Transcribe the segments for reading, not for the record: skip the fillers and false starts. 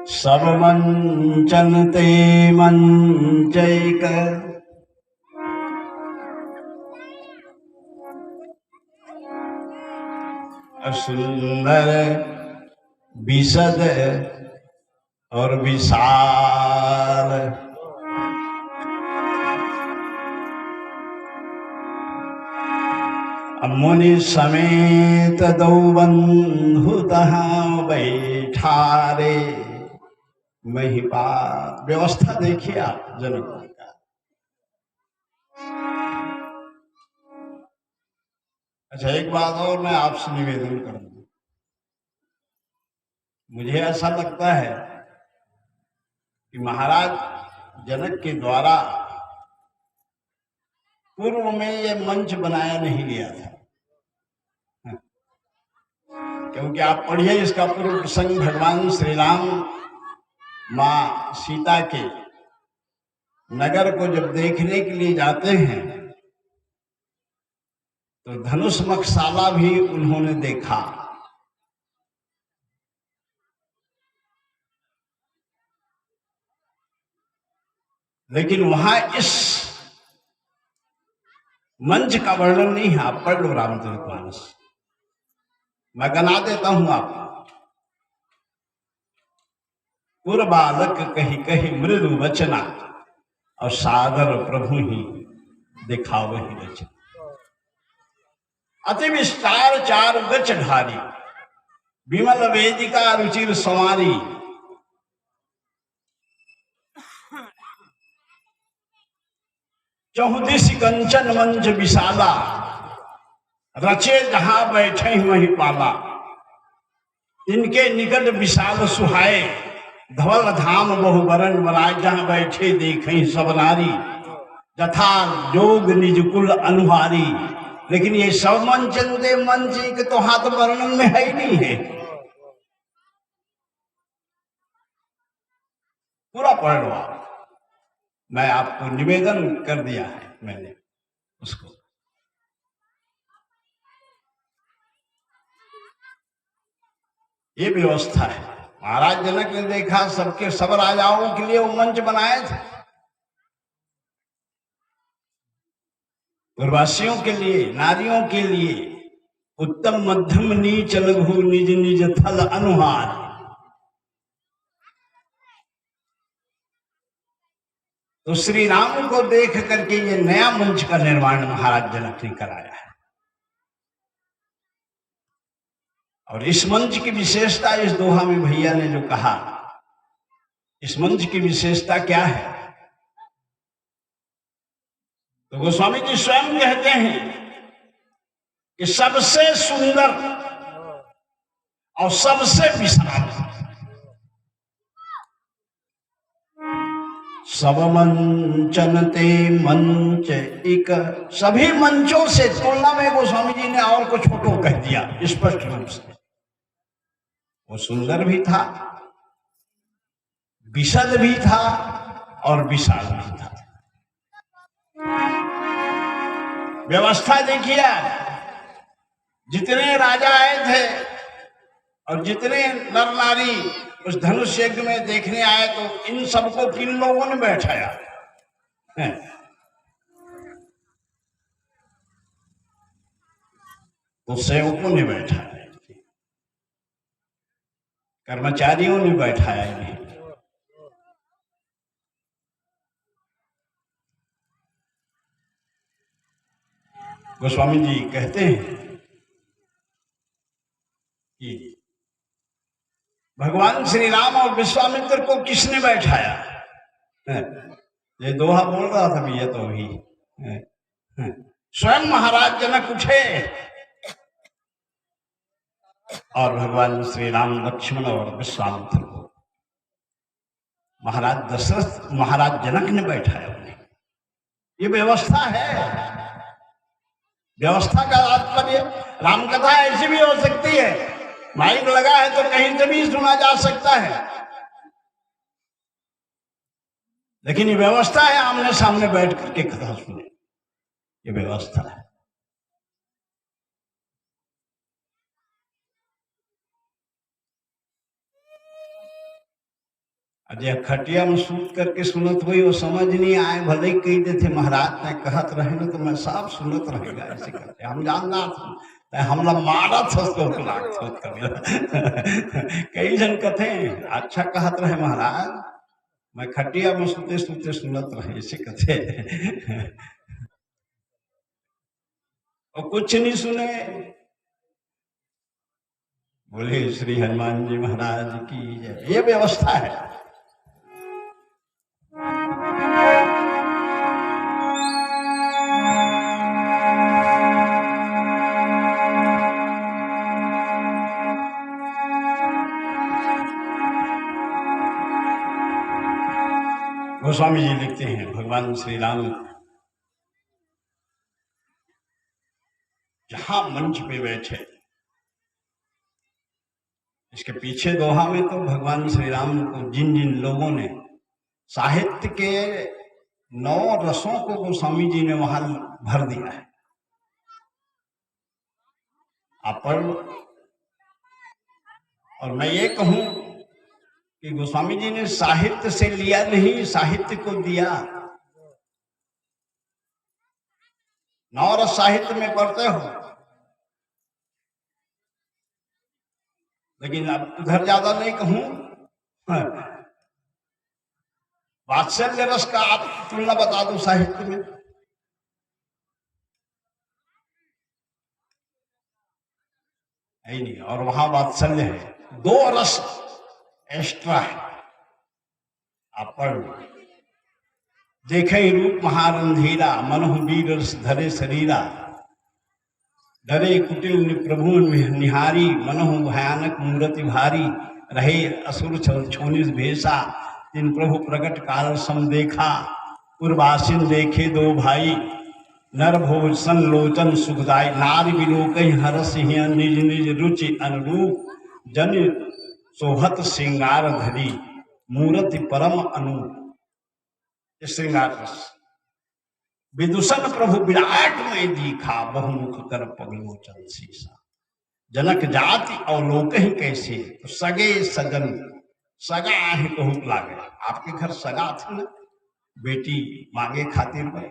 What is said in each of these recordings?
सब मंचन ते मंचैक सुंदर विशद और विशाल। मुनि समेत दो बंधु तहाँ बैठारे महिपाल। व्यवस्था देखिए आप जनक जी का। अच्छा, एक बात और मैं आपसे निवेदन करूंगा। मुझे ऐसा लगता है कि महाराज जनक के द्वारा पूर्व में यह मंच बनाया नहीं गया था, क्योंकि आप पढ़िए इसका पूर्व प्रसंग। भगवान श्री राम माँ सीता के नगर को जब देखने के लिए जाते हैं तो धनुष मखशाला भी उन्होंने देखा। लेकिन वहां इस मंच का वर्णन नहीं है। आप पढ़ लो रामचरितमानस, मैं गना देता हूं आपको। पुर बालक कही कही मृदु वचना और सागर प्रभु ही दिखावहि रचना। अति विस्तार चार गच ढारी विमल वेदिका रुचिर संवारी। चहुदिश कंचन मंच विशाला रचे जहां बैठे वहीं पाला। इनके निकट विशाल सुहाए धवल धाम बहुवरण बनाए। जहां बैठे देखें सब नारी जथा जोग निज कुल अनुहारी। लेकिन ये सब मंचन दे मंच के तो हाथ वर्णन में है ही नहीं है। पूरा पढ़ लो आप, मैं आपको निवेदन कर दिया है मैंने उसको। ये व्यवस्था है। महाराज जनक ने देखा सबके सब राजाओं के लिए वो मंच बनाए थे, पूर्ववासियों के लिए, नारियों के लिए। उत्तम मध्यम नीच लघु निज निज थल अनुहार। तो श्री राम को देख करके ये नया मंच का निर्माण महाराज जनक ने कराया है। और इस मंच की विशेषता, इस दोहा में भैया ने जो कहा, इस मंच की विशेषता क्या है? तो गोस्वामी जी स्वयं कहते हैं कि सबसे सुंदर और सबसे विशाल। सब मंचन ते मंच एक। सभी मंचों से तुलना में गोस्वामी जी ने और को छोटो कह दिया स्पष्ट रूप से। वो सुंदर भी था, विशद भी था और विशाल भी था। व्यवस्था देखिए, जितने राजा आए थे और जितने नर नारी उस धनुष यज्ञ में देखने आए, तो इन सबको किन लोगों ने बैठाया है? तो सेवकों ने बैठाया, कर्मचारियों ने बैठाया इन्हें। गोस्वामी जी कहते हैं कि भगवान श्री राम और विश्वामित्र को किसने बैठाया? ये दोहा बोल रहा था भैया तो अभी। स्वयं महाराज जनक उठे और भगवान श्री राम, लक्ष्मण और विश्वामित्र को महाराज दशरथ, महाराज जनक ने बैठाया उन्हें। ये व्यवस्था है। व्यवस्था का तात्पर्य, रामकथा ऐसी भी हो सकती है, माइक लगा है तो कहीं से भी सुना जा सकता है, लेकिन ये व्यवस्था है आमने सामने बैठ करके कथा सुने। ये व्यवस्था है। अजय खटिया में सूत करके सुनत हुई वो समझ नहीं आए, भले ही कही देते महाराज ने कहत रहे ना तो मैं सब सुनत रहेगा ऐसे करते हम जानना हमला मारा था कई जन कथे अच्छा कहत रहे महाराज मैं खटिया में सुते सुते सुनत रहे ऐसे कथे और कुछ नहीं सुने। बोले श्री हनुमान जी महाराज की जय। ये व्यवस्था है। गोस्वामी जी लिखते हैं भगवान श्री राम जहां मंच पे बैठे, इसके पीछे दोहा में तो भगवान श्री राम को जिन जिन लोगों ने साहित्य के 9 रसों को गोस्वामी जी ने वहां भर दिया है। आप पढ़ लो। और मैं ये कहूं कि गोस्वामी जी ने साहित्य से लिया नहीं, साहित्य को दिया। 9 रस साहित्य में पढ़ते हो, लेकिन अब उधर ज्यादा नहीं कहूं। वात्सल्य रस का आप तुलना बता दो साहित्य में, है नहीं। और वहां वात्सल्य है, 2 रस एक्स्ट्रा है। आप पढ़ लो। देखे रूप महारंधीरा, मनोह वीर रस धरे शरीरा, डरे कुटिल प्रभु निहारी, मनोह भयानक मूर्ति भारी, रहे असुर छोनिस भेषा, तीन प्रभु प्रकट काल सम देखा, पूर्वासिन देखे 2 भाई, नर भोज सन लोचन सुखदाई, नारी विलोक हरस निज निज रुचि अनुरूप, जन सोहत श्रृंगार धरी, मूर्ति परम अनूप। श्रृंगार रस विदूषण प्रभु विराट में दीखा, बहुमुख कर पगलोचन शीशा, जनक जाति अवलोक ही कैसे, तो सगे सजन सगा ही बहुत लागे। आपके घर सगा थे ना, बेटी मांगे खातिर में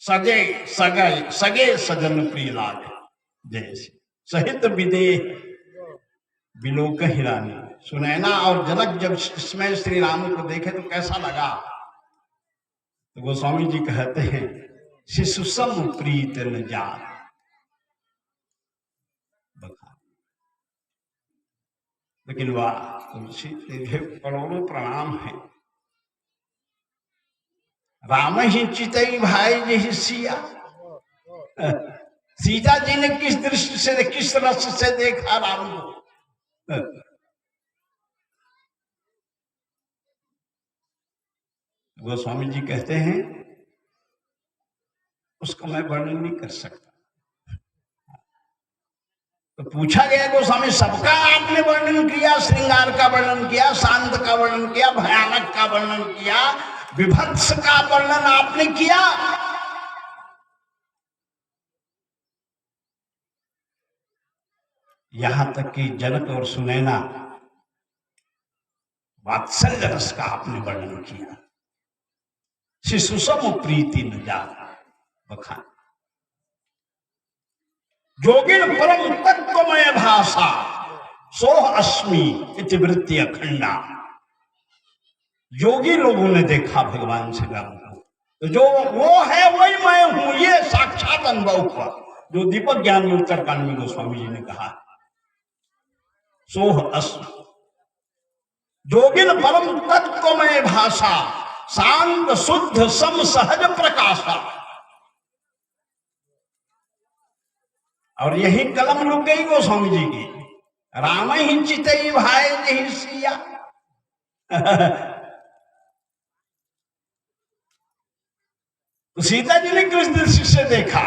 सगे सगे सगे सजन प्रिय लागे, जैसे सहित विदेह विलोक हिरानी। सुनैना और जनक जब इसमें श्री राम को देखे तो कैसा लगा? तो गोस्वामी जी कहते हैं शिशु सम प्रीत न जात। लेकिन वाह तुलसी तेरे करोड़ों प्रणाम है। राम ही चितई भाई जही सिया। सीता जी ने किस दृष्टि से, किस रस से देखा राम को? गोस्वामी जी कहते हैं उसको मैं वर्णन नहीं कर सकता। तो पूछा गया गोस्वामी सबका आपने वर्णन किया, श्रृंगार का वर्णन किया, शांत का वर्णन किया, भयानक का वर्णन किया, विभत्स का वर्णन आपने किया। यहां तक कि जनक और सुनैना वात्सल्य रस का आपने वर्णन किया। शिशु सम प्रीति न जा बखान। जोगिन परम तत्वमय भाषा, सोह अस्मि इति वृत्ति अखंडा। योगी लोगों ने देखा भगवान श्री राम को, तो जो वो है वही मैं हूं, ये साक्षात अनुभव हुआ, जो दीपक ज्ञान में उत्तरकांड में गोस्वामी जी ने कहा। सोह अस्मि जोगिन परम तत्वमय भाषा, शांत शुद्ध सम सहज प्रकाशा। और यही कलम रुक गई गोस्वामी जी की, राम ही चितई भाई जही सिया। तो सीता जी ने किस दृष्टि से देखा?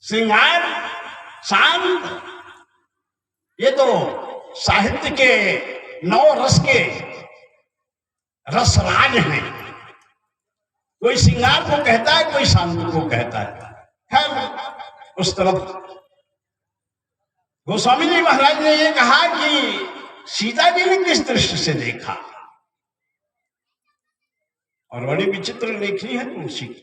श्रृंगार शांत, ये तो साहित्य के 9 रस के रसराज हैं। कोई श्रृंगार को कहता है, कोई शांत को कहता है। खैर उस तरफ गोस्वामी जी महाराज ने ये कहा कि सीता जी ने किस दृष्टि से देखा, और बड़ी विचित्र लेखनी है तुलसी की।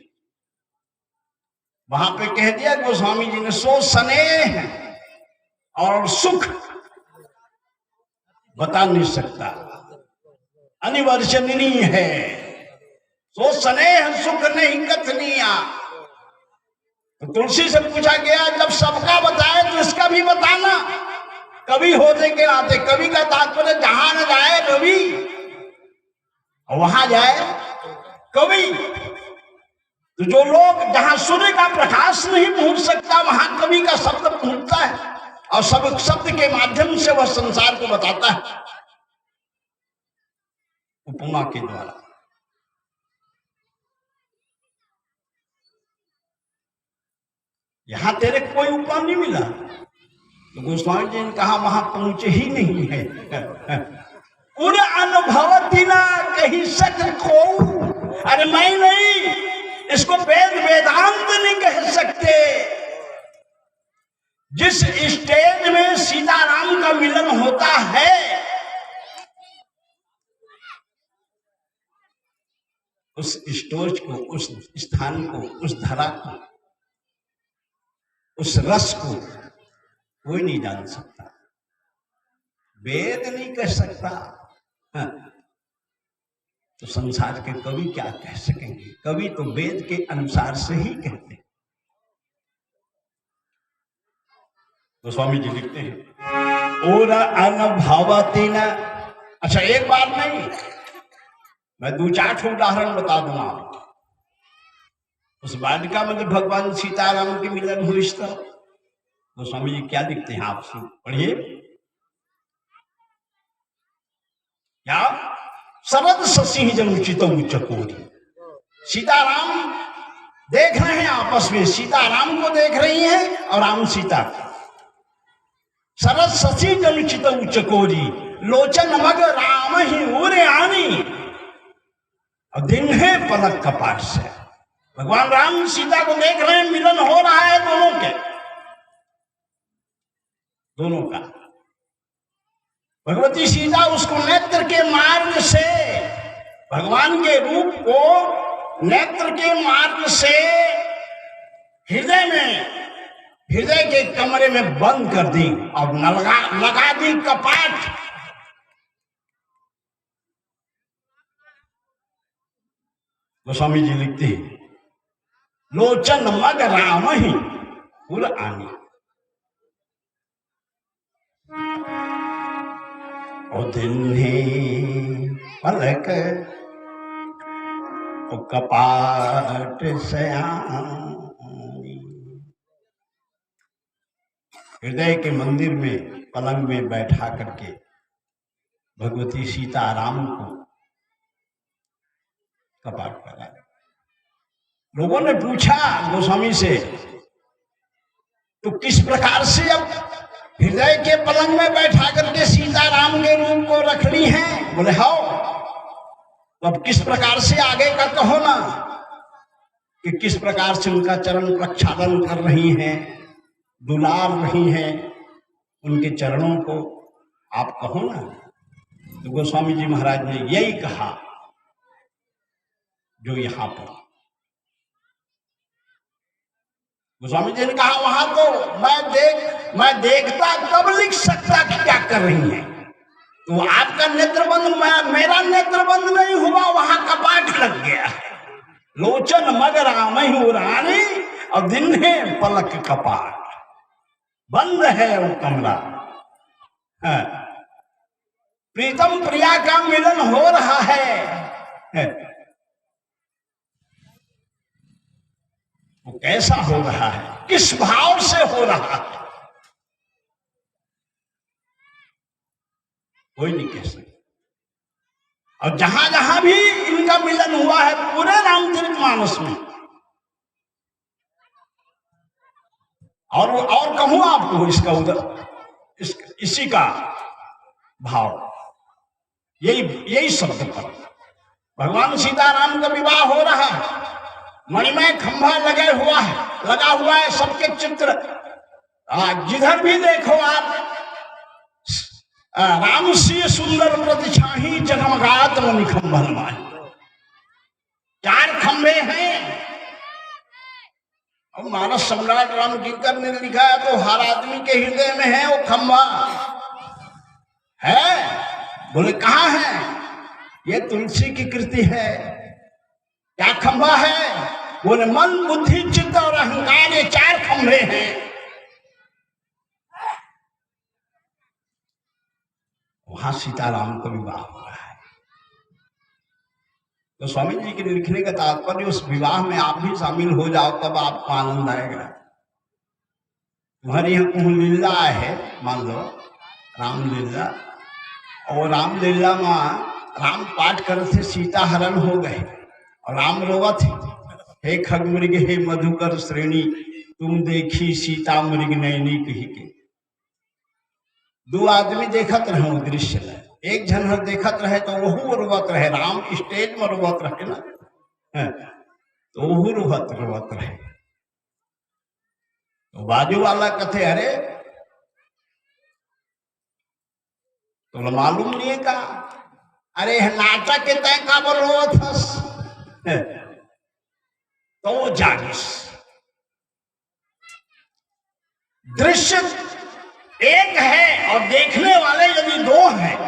वहां पे कह दिया गोस्वामी जी ने, सो स्नेह और सुख बता नहीं सकता, अनिवर्चनीय है। सो स्नेह सुख नहीं कथनिया। तो तुलसी से पूछा गया, जब सबका बताए तो इसका भी बताना। कवि होने के नाते, कवि का तात्पर्य जहां न जाए रवि वहां जाए कवि। तो जो लोग जहां सूर्य का प्रकाश नहीं पहुंच सकता वहां कवि का शब्द पहुंचता है, और सब शब्द के माध्यम से वह संसार को बताता है उपमा के द्वारा। यहां तेरे कोई उपमा नहीं मिला। तो गोस्वामी जी ने कहा वहां पहुंचे ही नहीं है। उन अनुभवती ना कहीं सक को, अरे मैं नहीं, इसको वेद वेदांत नहीं कह सकते। जिस स्टेज में सीताराम का मिलन होता है, उस स्टेज को, उस स्थान को, उस धरा को, उस रस को कोई नहीं जान सकता, वेद नहीं कह सकता। हाँ। तो संसार के कवि क्या कह सकेंगे? कवि तो वेद के अनुसार से ही कहते हैं। तो स्वामी जी लिखते हैं, और अनुभवती न। अच्छा, एक बार नहीं, मैं 2-4 उदाहरण बता दूंगा। उस वाटिका में जब भगवान सीताराम के मिलन हुई, तो स्वामी जी क्या लिखते हैं, आप सुन पढ़िए। क्या? शरद शशि जनुचित चकोरी। सीताराम देख रहे हैं आपस में, सीताराम को देख रही हैं और राम सीता को। शरद शशि जनुचित चकोरी, लोचन मग राम ही उरे आनी, और दिन है पलक कपाट से। भगवान राम सीता को देख रहे हैं, मिलन हो रहा है दोनों का। भगवती सीता उसको नेत्र के मार्ग से, भगवान के रूप को नेत्र के मार्ग से हृदय के कमरे में बंद कर दी और लगा दी कपाट। गोस्वामी जी लिखते हैं, लोचन मग राम ही पुर आनी, और दिन है पलक और कपाट सयानी। हृदय के मंदिर में पलंग में बैठा करके भगवती सीताराम को कपाट पर आए। लोगों ने पूछा गोस्वामी से, तो किस प्रकार से अब हृदय के पलंग में बैठा करके सीताराम के रूप को रख ली हैं? बोले हाँ। तो अब किस प्रकार से आगे का कहो ना, कि किस प्रकार से उनका चरण प्रक्षालन कर रही हैं, दुलार रही हैं उनके चरणों को, आप कहो ना। तो गोस्वामी जी महाराज ने यही कहा जो यहां पर गोस्वामी जी ने कहा, वहां तो मैं देखता तब लिख सकता कि क्या कर रही हैं। तो आपका नेत्र बंद, मेरा नेत्र बंद नहीं हुआ, वहां कपाट लग गया। लोचन मग राम ही रानी, और दिन है पलक कपाट, बंद है वो कमरा। प्रीतम प्रिया का मिलन हो रहा है। वो कैसा हो रहा है, किस भाव से हो रहा है, कोई नहीं कह सकता। और जहां जहां भी इनका मिलन हुआ है पूरे रामचरितमानस में, और कहूं आपको इसका इसी का भाव, यही शब्द पर भगवान सीताराम का विवाह हो रहा है। मणिमय खंभा लगा हुआ है सबके चित्र जिधर भी देखो आप राम सी सुंदर प्रतिछाही जगमगात निखंभन माही। 4 खंभे हैं और मानस सम्राट राम किंकर ने लिखा है तो हर आदमी के हृदय में है वो खंभा है। बोले कहाँ है? ये तुलसी की कृति है। क्या खंभा है? बोले मन बुद्धि चित्त और अहंकार, ये 4 खंभे हैं। वहां सीताराम का विवाह हुआ है। तो स्वामी जी के लिखने का तात्पर्य उस विवाह में आप भी शामिल हो जाओ, तब आपको आनंद आएगा। तुम्हारी यहाँ लीला है, मान लो रामलीला, और रामलीला में राम पाठ करते सीता हरण हो गए और राम रोवत थे, हे खग मृग हे मधुकर श्रेणी, तुम देखी सीता मृग नैनी कही के। 2 आदमी देखत रहे वो दृश्य में, एक जन देखत रहे तो वहू रोवत रहे। राम स्टेज में रोवत रहे ना, तो वहू रोवत रहे। तो बाजू वाला कथे अरे तो मालूम नहीं का, अरे नाटक के तय का बोल रोवत हस। तो वो जागिस दृश्य एक है और देखने वाले यदि 2 हैं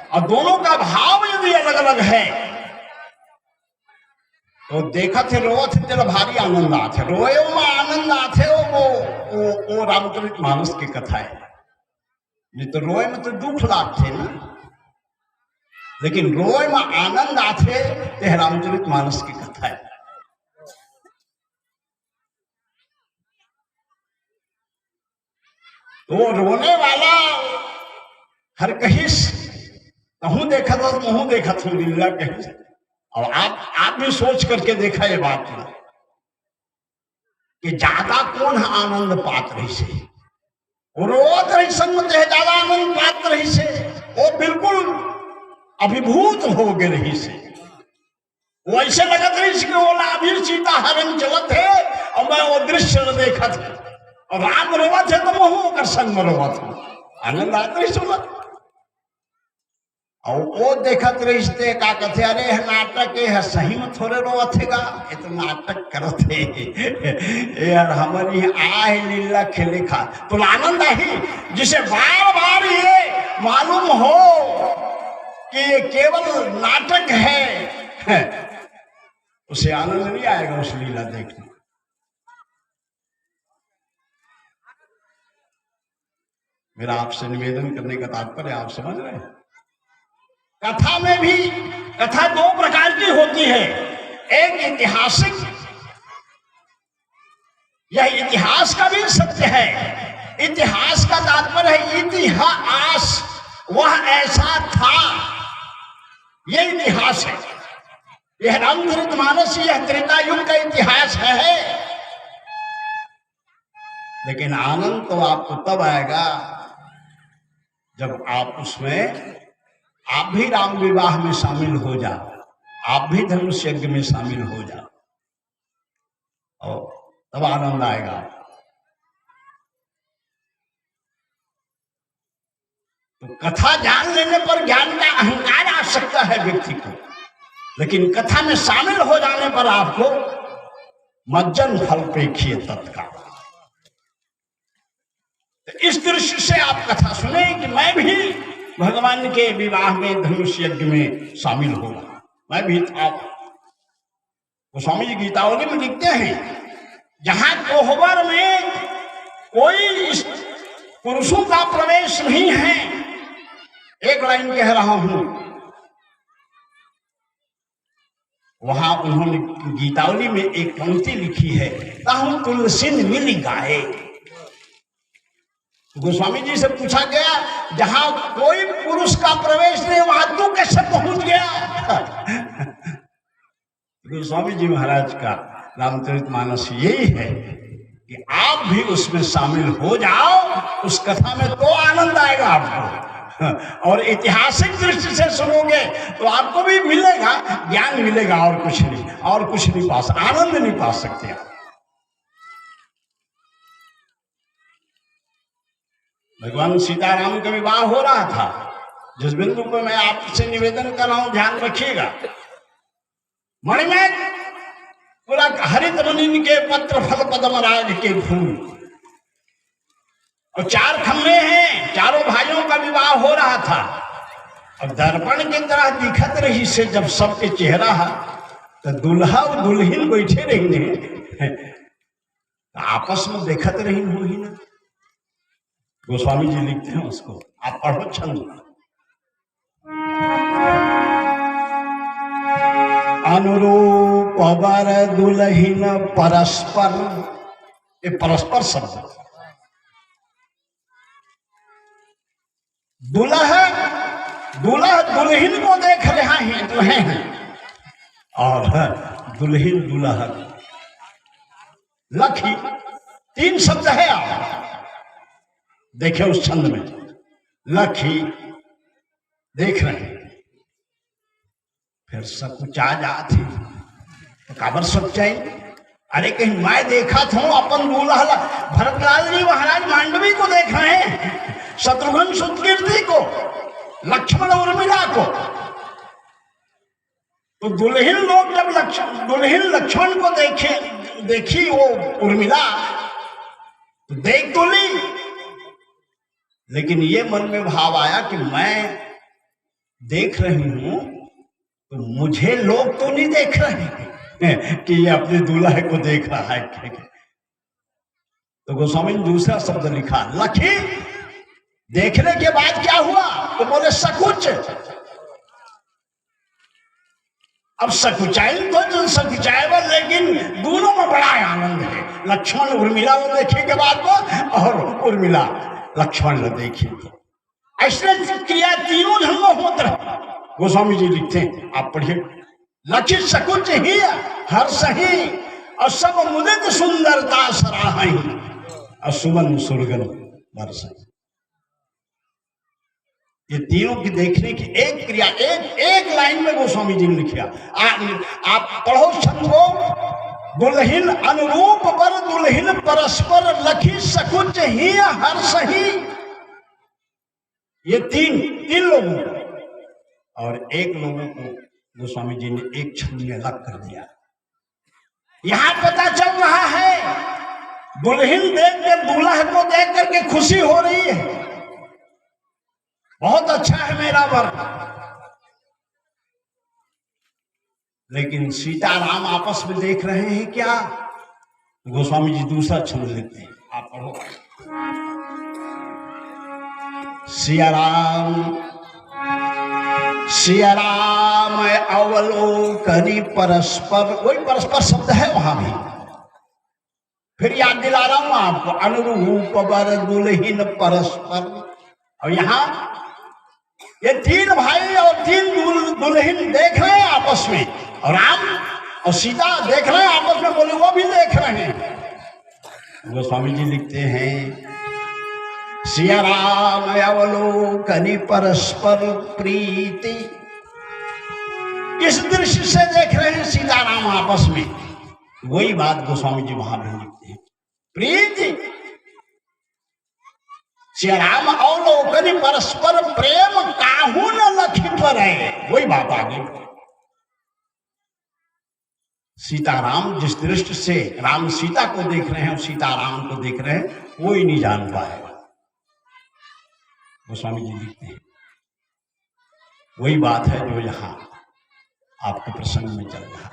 और दोनों का भाव यदि अलग अलग है तो देखा थे रोवत थे चलो भारी आनंद आते, रोए में आनंद आते वो रामचरित मानस की कथा है। नहीं तो रोए में तो दुख लागते ना, लेकिन रोए में आनंद आते ते रामचरित मानस की कथा है। तो रोने वाला हर कहिस कहूं देखा था मुँह देखा था लीला कहीं। और आप भी सोच करके देखा ये बात ना कि ज्यादा कौन आनंद पात रही से, रोत रही संग में ज्यादा आनंद पात रही से, वो बिल्कुल अभिभूत हो गए रही से। वो ऐसे लगत रही से कि वो लाभीर सीता हरण चलत है और मैं वो दृश्य देखा था और राम रोवत है तो महू कर संग में रोवत हूं, आनंद आता रही सुनत। और वो देखत रही का कथे अरे नाटक है सही में थोड़े रोवत है, ये तो नाटक करत है यार, हमारी आए लीला खेले खा तो आनंद आई। जिसे बार बार ये मालूम हो कि ये केवल नाटक है, उसे आनंद नहीं आएगा उस लीला देखने। मेरा आपसे निवेदन करने का तात्पर्य आप समझ रहे हैं। कथा में भी कथा 2 प्रकार की होती है, एक ऐतिहासिक, यह इतिहास का भी सत्य है। इतिहास का तात्पर्य है इतिहास, वह ऐसा था, यह इतिहास है। यह रामचरित मानस, यह त्रेता युग का इतिहास है। लेकिन आनंद तो आपको तब आएगा जब आप उसमें आप भी राम विवाह में शामिल हो जाओ, आप भी धनुष यज्ञ में शामिल हो जाओ, और तब आनंद आएगा। तो कथा जान लेने पर ज्ञान का अहंकार आ सकता है व्यक्ति को, लेकिन कथा में शामिल हो जाने पर आपको मज्जन फल पेखिए तत्काल। तो इस दृश्य से आप कथा सुने कि मैं भी भगवान के विवाह में धनुष यज्ञ में शामिल होगा, मैं भी था। वो स्वामी जी गीतावली में लिखते हैं जहां कोहबर में कोई पुरुषों का प्रवेश नहीं है, एक लाइन कह रहा हूं, वहां उन्होंने गीतावली में एक पंक्ति लिखी है, ताहु तुलसीन मिल गाए। गोस्वामी जी से पूछा गया जहां कोई पुरुष का प्रवेश नहीं वहां तू कैसे पहुंच गया? गोस्वामी जी महाराज का रामचरितमानस यही है कि आप भी उसमें शामिल हो जाओ, उस कथा में तो आनंद आएगा आपको। और ऐतिहासिक दृष्टि से सुनोगे तो आपको भी मिलेगा, ज्ञान मिलेगा, और कुछ नहीं, और कुछ नहीं आनंद नहीं पा सकते आप। भगवान सीताराम का विवाह हो रहा था। जिस बिंदु पर मैं आपसे निवेदन कर रहा हूं, ध्यान रखिएगा। मणिमय पूरा हरित मुनि के पत्र फल पद्मराज के फूल, और 4 खम्भे हैं, चारों भाइयों का विवाह हो रहा था। अब दर्पण की तरह दिखत रही से जब सबके चेहरा है, तो दूल्हा और दुल्हन बैठे रही, आपस में देखत रही होगी ना। गोस्वामी जी लिखते हैं उसको, आप पढ़ो छंद। अनुरूप वर दुल्हन परस्पर, ये परस्पर शब्द। दूल्हा दुल्हन को देख रहा है, दुल्हे हैं, और दुल्हन दूल्हा। लखी 3 शब्द है, आप देखिए उस छंद में। लखी देख रहे हैं, फिर सब कुछ आ जाती तो काबर सच्चाई। अरे कहीं मैं देखा था अपन दूल्हा भरतलाल जी महाराज मांडवी को देख रहे हैं, शत्रुघ्न सुतकीर्ति को, लक्ष्मण उर्मिला को। तो दुल्हन लोग जब दुल्हन लक्ष्मण को देखी वो उर्मिला, तो देख तो ली, लेकिन ये मन में भाव आया कि मैं देख रही हूं तो मुझे लोग तो नहीं देख रहे कि ये अपने दूल्हे को देख रहा है। तो गोस्वामी ने दूसरा शब्द लिखा, लखी। देखने के बाद क्या हुआ, तो बोले सकुच। अब सकुचाई तो सकुचाएगा, लेकिन दोनों में बड़ा आनंद है। लक्ष्मण उर्मिला को देखे के बाद को, और उर्मिला लक्ष्मण ने देखी तो ऐसे क्रिया तीनों ढंग होत रहे। गोस्वामी जी लिखते हैं, आप पढ़िए। लखी सकुच ही हर सही, और सब मुदित सुंदरता सराहई, और सुमन सुरगन बरसई। ये तीनों की देखने की एक क्रिया, एक लाइन में गोस्वामी जी ने लिखा। आप पढ़ो छंद को। दुल्हन अनुरूप वर दुल्हन परस्पर, लखी सकुच ही हर सही। ये तीन लोगों को, और एक लोगों को गोस्वामी जी ने एक छंद में अलग कर दिया। यहां पता चल रहा है दुल्हन देख कर, दूल्हा को देख करके खुशी हो रही है, बहुत अच्छा है मेरा वर। लेकिन सीताराम आपस में देख रहे हैं क्या? गोस्वामी जी दूसरा छंद लिखते हैं, आप पढ़ो। सिया राम अवलोकनी परस्पर, वही परस्पर शब्द है वहां भी। फिर याद दिला रहा हूं आपको, अनुरूप वर दुल्हन परस्पर। और यहां ये 3 भाई और 3 दुल्हन देख रहे हैं आपस में, और राम और सीता देख रहे हैं आपस में, बोले वो भी देख रहे हैं। गोस्वामी जी लिखते हैं, सिया राम अवलोकनी परस्पर प्रीति। किस दृश्य से देख रहे हैं सीताराम आपस में, वही बात गोस्वामी जी वहां भी लिखते हैं, प्रीति। सिया राम अवलोकनी परस्पर प्रेम काहू न लखी पर है, वही बात आगे। सीताराम जिस दृष्टि से राम सीता को देख रहे हैं और सीताराम को देख रहे हैं, कोई नहीं जान पाएगा। गोस्वामी जी लिखते हैं, वही बात है जो यहां आपके प्रसंग में चल रहा है।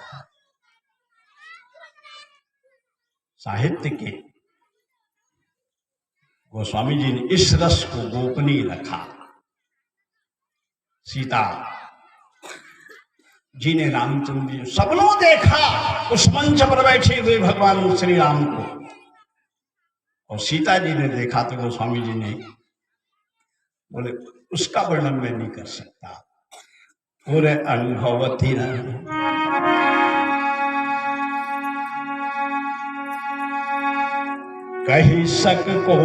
साहित्य के गोस्वामी जी ने इस रस को गोपनीय रखा। सीता जी ने रामचंद्र जी सबनों देखा, उस मंच पर बैठे हुए भगवान श्री राम को, और सीता जी ने देखा तो गोस्वामी जी ने बोले उसका वर्णन मैं नहीं कर सकता, पूरे अनुभवती कही सक को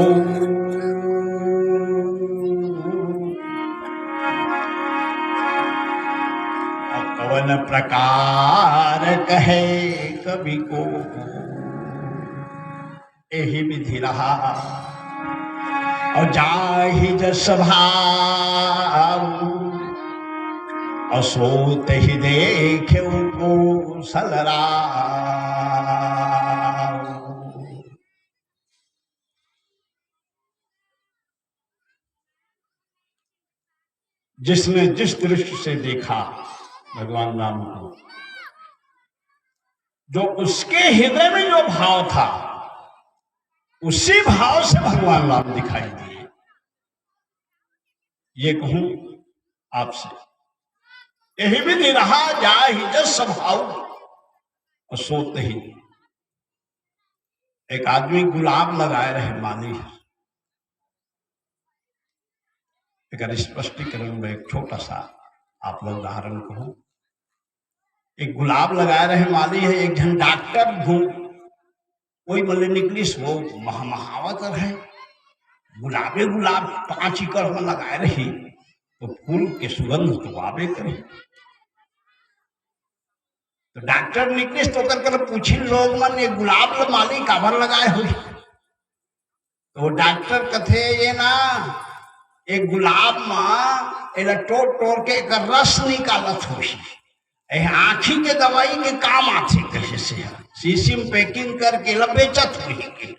कवन प्रकार कहे कवि को, यही विधि रहा और जाहि जस भाव असोत ही देखे कौशल राम। जिसने जिस दृष्टि से देखा भगवान राम को, जो उसके हृदय में जो भाव था, उसी भाव से भगवान राम दिखाई दिए। ये कहूं आपसे, यही विधि रहा जाहि जस भाव सोते ही। एक आदमी गुलाब लगाए रहे माली। अगर स्पष्टीकरण में एक छोटा सा आप लोग उदाहरण कहूं, एक गुलाब लगाए रहे माली है, एक जन डॉक्टर कोई मल्ले निकलिस वो महावत है, गुलाबे गुलाब 5 एकड़ में लगाए रही तो फूल के सुगंध तो आबे करे। तो डॉक्टर निकलिस तो कर पूछी लोग मन ये गुलाब माली काबर लगाए हुई। तो डॉक्टर कथे ये ना एक गुलाब में टोर के एक रस निकालत हो, आँखी के दवाई के काम आथे, कैसे से शीशी में पैकिंग करके बेचत हुई।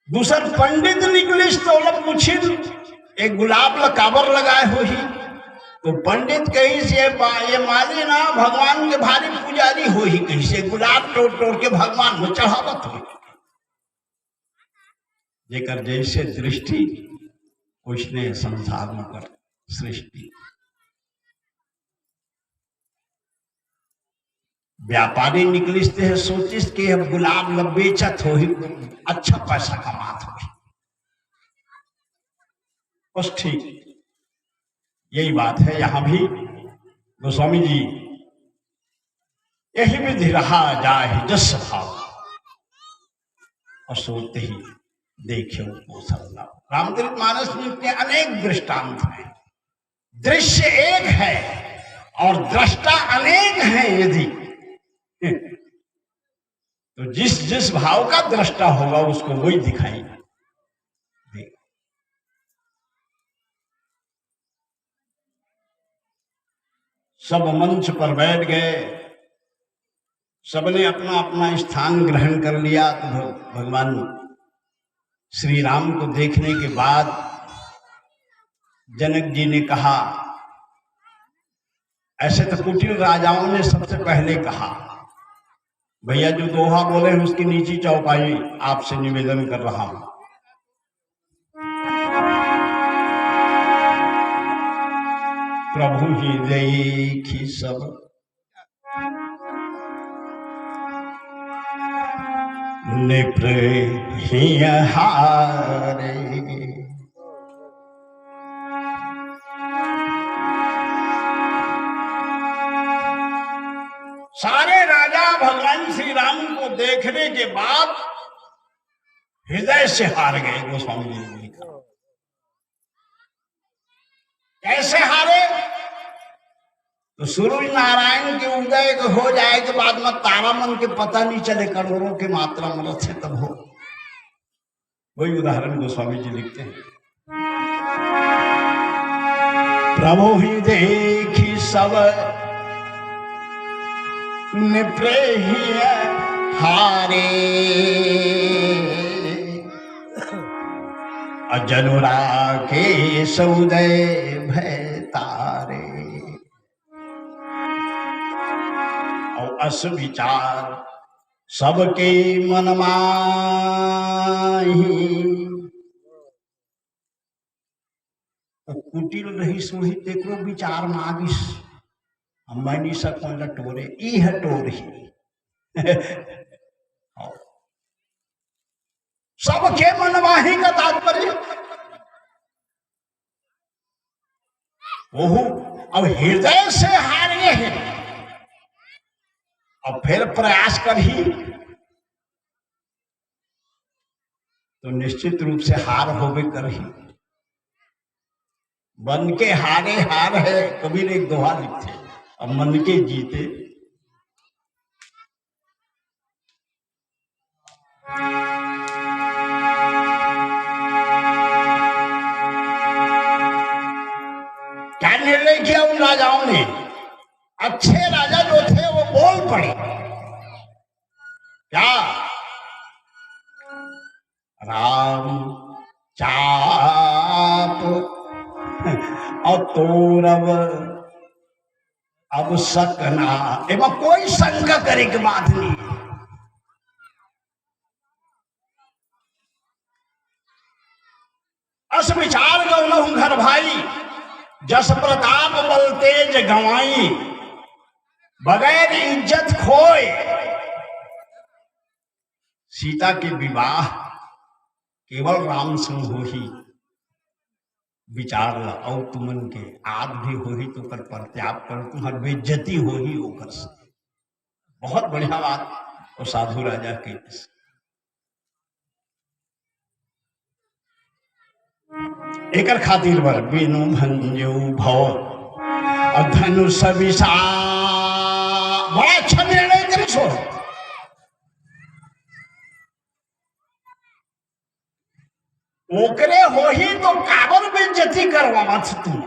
दूसर पंडित निकलिस तो पूछी एक गुलाब काबर लगाए हुई। तो पंडित कही से ये माली ना भगवान के भारी पुजारी हो ही, कहीं से गुलाब टोर के भगवान में चढ़ावत हो। जेकर जैसे दृष्टि उसने संसार में कर सृष्टि। व्यापारी निकलिस्ते है सोचिस के अब गुलाब लब बेचत हो ही, अच्छा पैसा कमात हो। बस ठीक यही बात है यहां भी। गोस्वामी जी यही विधि रहा जाहि जस भाव और सोते ही देखे रामचरित मानस में इतने अनेक दृष्टांत हैं। दृश्य एक है और दृष्टा अनेक हैं। यदि तो जिस जिस भाव का दृष्टा होगा उसको वही दिखाई देगा। सब मंच पर बैठ गए, सबने अपना अपना स्थान ग्रहण कर लिया। तो भगवान श्री राम को देखने के बाद जनक जी ने कहा, ऐसे तो कुटिल राजाओं ने सबसे पहले कहा, भैया जो दोहा बोले हैं उसकी नीची चौपाई आपसे निवेदन कर रहा हूं। प्रभु ही देखी सब निप्रेहिय हारे। सारे राजा भगवान श्री राम को देखने के बाद हृदय से हार गए। गोस्वामी जी ने लिखा, कैसे हारे? तो सूर्य नारायण के उदय हो जाए के बाद में तारा मन के पता नहीं चले, करोड़ों की मात्रा में रथ तब हो। वही उदाहरण गोस्वामी जी लिखते हैं। प्रभु ही देखी सब निप्रेहिय हारे, अजनुरा के सौदय भय तारे। और अस विचार सबके मन माही, कुटिल रही सोही तेकरो विचार मागिस, हम मैं नहीं सकूं लटोरे ई है टोर ही। सबके मनवाही का तात्पर्य ओहो, अब हृदय से हारे हैं और फिर प्रयास कर ही तो निश्चित रूप से हार होवे कर ही। बन के हारे हार है, कबीर एक दोहा लिखते, अब मन के जीते। क्या निर्णय किया उन राजाओं ने? अच्छे राजा जो थे वो बोल पड़े, क्या? राम चाप और तोरब अब सकना, एवं कोई शंका करे की बात नहीं। अस विचार गौलहु घर भाई, जस प्रताप बल तेज गंवाई, बगैर इज्जत खोए सीता के विवाह केवल राम संग हो ही। विचार ला और तुमन के आग भी हो ही तो कर प्रत्याप कर, तुम्हारी बेइज्जती हो ही होकर से। बहुत बढ़िया बात और साधु राजा के। एकर खातिर बर बिनु भंजो भव और धनुष विषा, बड़ा अच्छा निर्णय करे सो। ओकरे हो ही तो काबर बेइज्जती करवा मत, तुम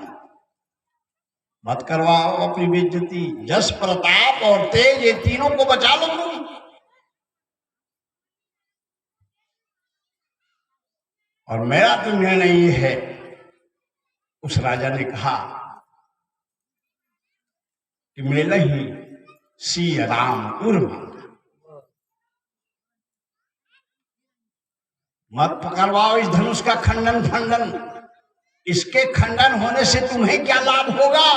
मत करवाओ अपनी बेइज्जती। जस प्रताप और तेज ये तीनों को बचा लो तुम। और मेरा तो निर्णय ये है, उस राजा ने कहा कि मेला ही सी राम उर्म, मत पकड़वाओ इस धनुष का खंडन खंडन। इसके खंडन होने से तुम्हें क्या लाभ होगा?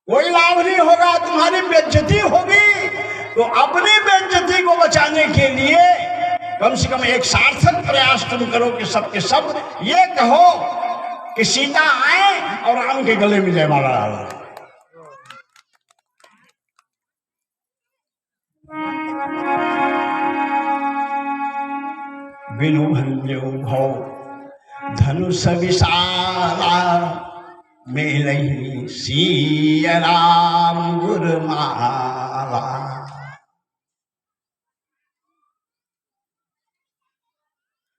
कोई लाभ नहीं होगा, तुम्हारी बेइज्जती होगी। तो अपनी बेइज्जती को बचाने के लिए कम से कम एक सार्थक प्रयास तुम करो कि सबके सब ये कहो कि सीता आए और राम के गले में जयमाला डालो। बिनु भंजो भव धनुष विशाला, मेलहि सिय राम गुरमाला।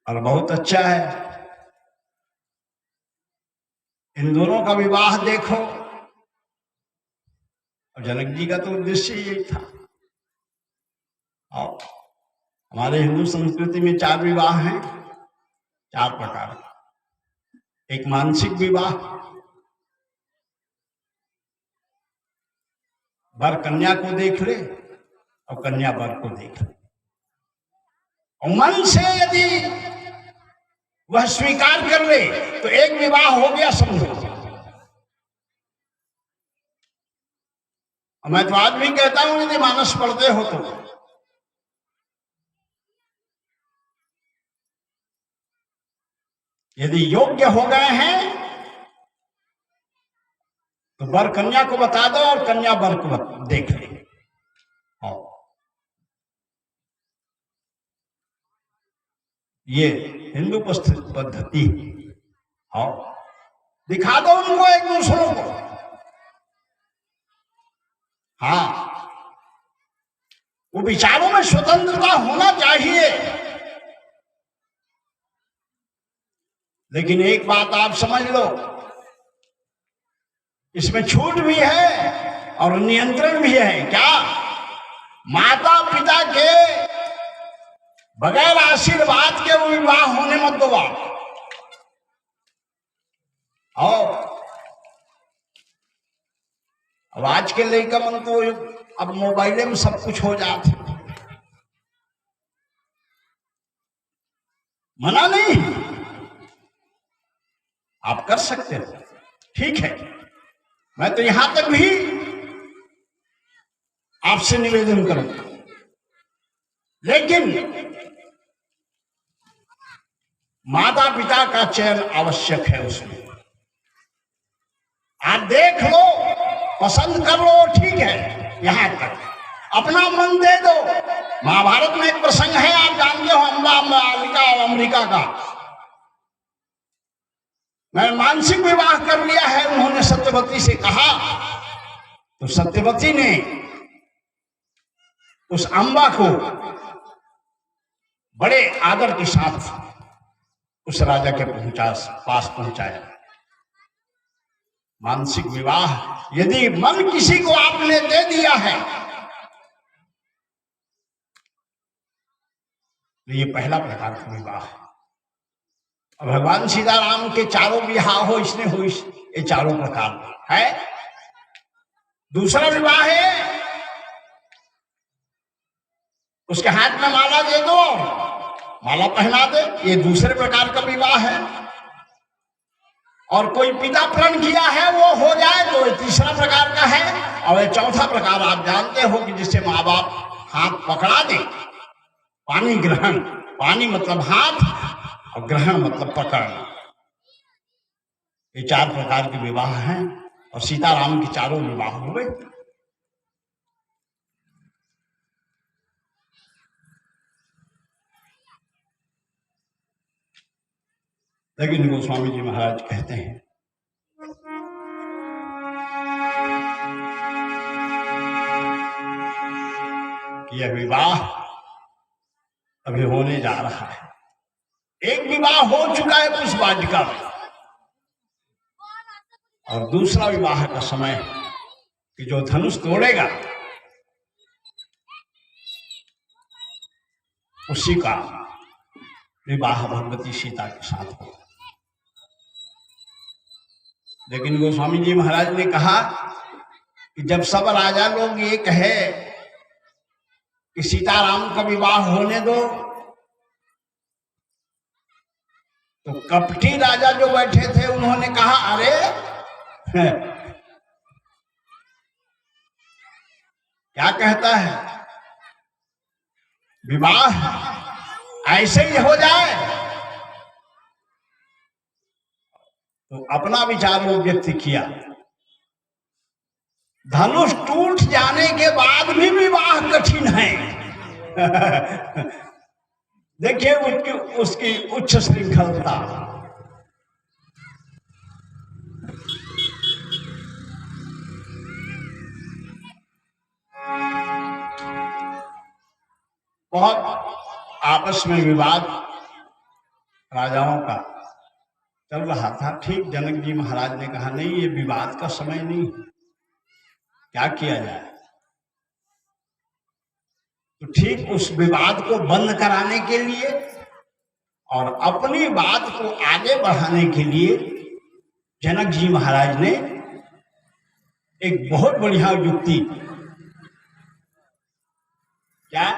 और बहुत अच्छा है, इन दोनों का विवाह देखो। और जनक जी का तो उद्देश्य यही था। और हमारे हिंदू संस्कृति में 4 विवाह हैं, 4 प्रकार। एक मानसिक विवाह, वर कन्या को देख ले और कन्या वर को देख ले, और मन से यदि वह स्वीकार कर ले तो एक विवाह हो गया, समझो। मैं तो आज भी कहता हूं, यदि मानस पढ़ते हो तो यदि योग्य हो गए हैं तो वर कन्या को बता दो और कन्या वर को देख ले। ये हिंदू पद्धति। हाँ, दिखा दो उनको एक दूसरों को। हाँ, वो विचारों में स्वतंत्रता होना चाहिए। लेकिन एक बात आप समझ लो, इसमें छूट भी है और नियंत्रण भी है। क्या? माता पिता के बगैर आशीर्वाद के वो विवाह होने मत दो। और अब आज के लड़का मन तो अब मोबाइल में सब कुछ हो जाते, मना नहीं, आप कर सकते हो, ठीक है। मैं तो यहां तक भी आपसे निवेदन करूंगा, लेकिन माता पिता का चयन आवश्यक है। उसमें आप देख लो, पसंद कर लो, ठीक है, यहां तक अपना मन दे दो। महाभारत में एक प्रसंग है, आप जानते हो, अम्बिका और अमरिका का। मैं मानसिक विवाह कर लिया है, उन्होंने सत्यवती से कहा, तो सत्यवती ने उस अम्बा को बड़े आदर के साथ उस राजा के पास पहुंचाया। मानसिक विवाह, यदि मन किसी को आपने दे दिया है तो ये पहला प्रकार का विवाह है। और भगवान सीताराम के चारों विवाह हो इसने हो ये चारों प्रकार है। दूसरा विवाह है उसके हाथ में माला दे दो, माला पहना दे, ये दूसरे प्रकार का विवाह है। और कोई पिता प्रण किया है वो हो जाए तो ये तीसरा प्रकार का है। और ये चौथा प्रकार आप जानते हो कि जिससे माँ बाप हाथ पकड़ा दे, पानी ग्रहण, पानी मतलब हाथ और ग्रहण मतलब पकड़ना। ये चार प्रकार के विवाह हैं और सीताराम के चारों विवाह हुए। लेकिन गोस्वामी जी महाराज कहते हैं कि यह विवाह अभी होने जा रहा है। एक विवाह हो चुका है पुष्पवाटिका में और दूसरा विवाह का समय कि जो धनुष तोड़ेगा उसी का विवाह भगवती सीता के साथ होगा। लेकिन गोस्वामी जी महाराज ने कहा कि जब सब राजा लोग ये कहे कि सीताराम का विवाह होने दो, तो कपटी राजा जो बैठे थे उन्होंने कहा अरे क्या कहता है, विवाह ऐसे ही हो जाए? तो अपना विचार वो व्यक्त किया। धनुष टूट जाने के बाद भी विवाह कठिन है। देखिए उसकी उच्च श्रृंखलता। बहुत आपस में विवाद राजाओं का चल रहा था। ठीक जनक जी महाराज ने कहा नहीं, ये विवाद का समय नहीं, क्या किया जाए? तो ठीक उस विवाद को बंद कराने के लिए और अपनी बात को आगे बढ़ाने के लिए जनक जी महाराज ने एक बहुत बढ़िया युक्ति, क्या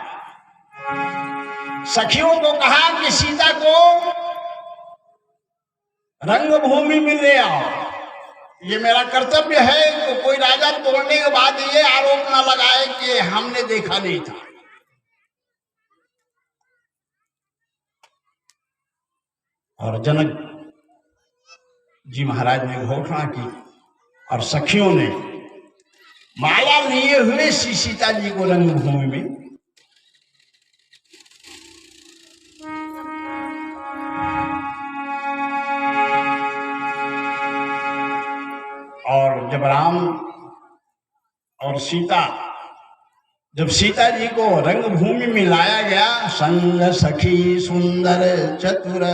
सखियों को कहा कि सीता को रंगभूमि में ले आओ, ये मेरा कर्तव्य है। तो कोई राजा तोड़ने के बाद ये आरोप ना लगाए कि हमने देखा नहीं था। और जनक जी महाराज ने घोषणा की और सखियों ने माला लिए हुए सीता जी को रंगभूमि में और जब राम और सीता, जब सीता जी को रंगभूमि में लाया गया, संग सखी सुंदर चतुर।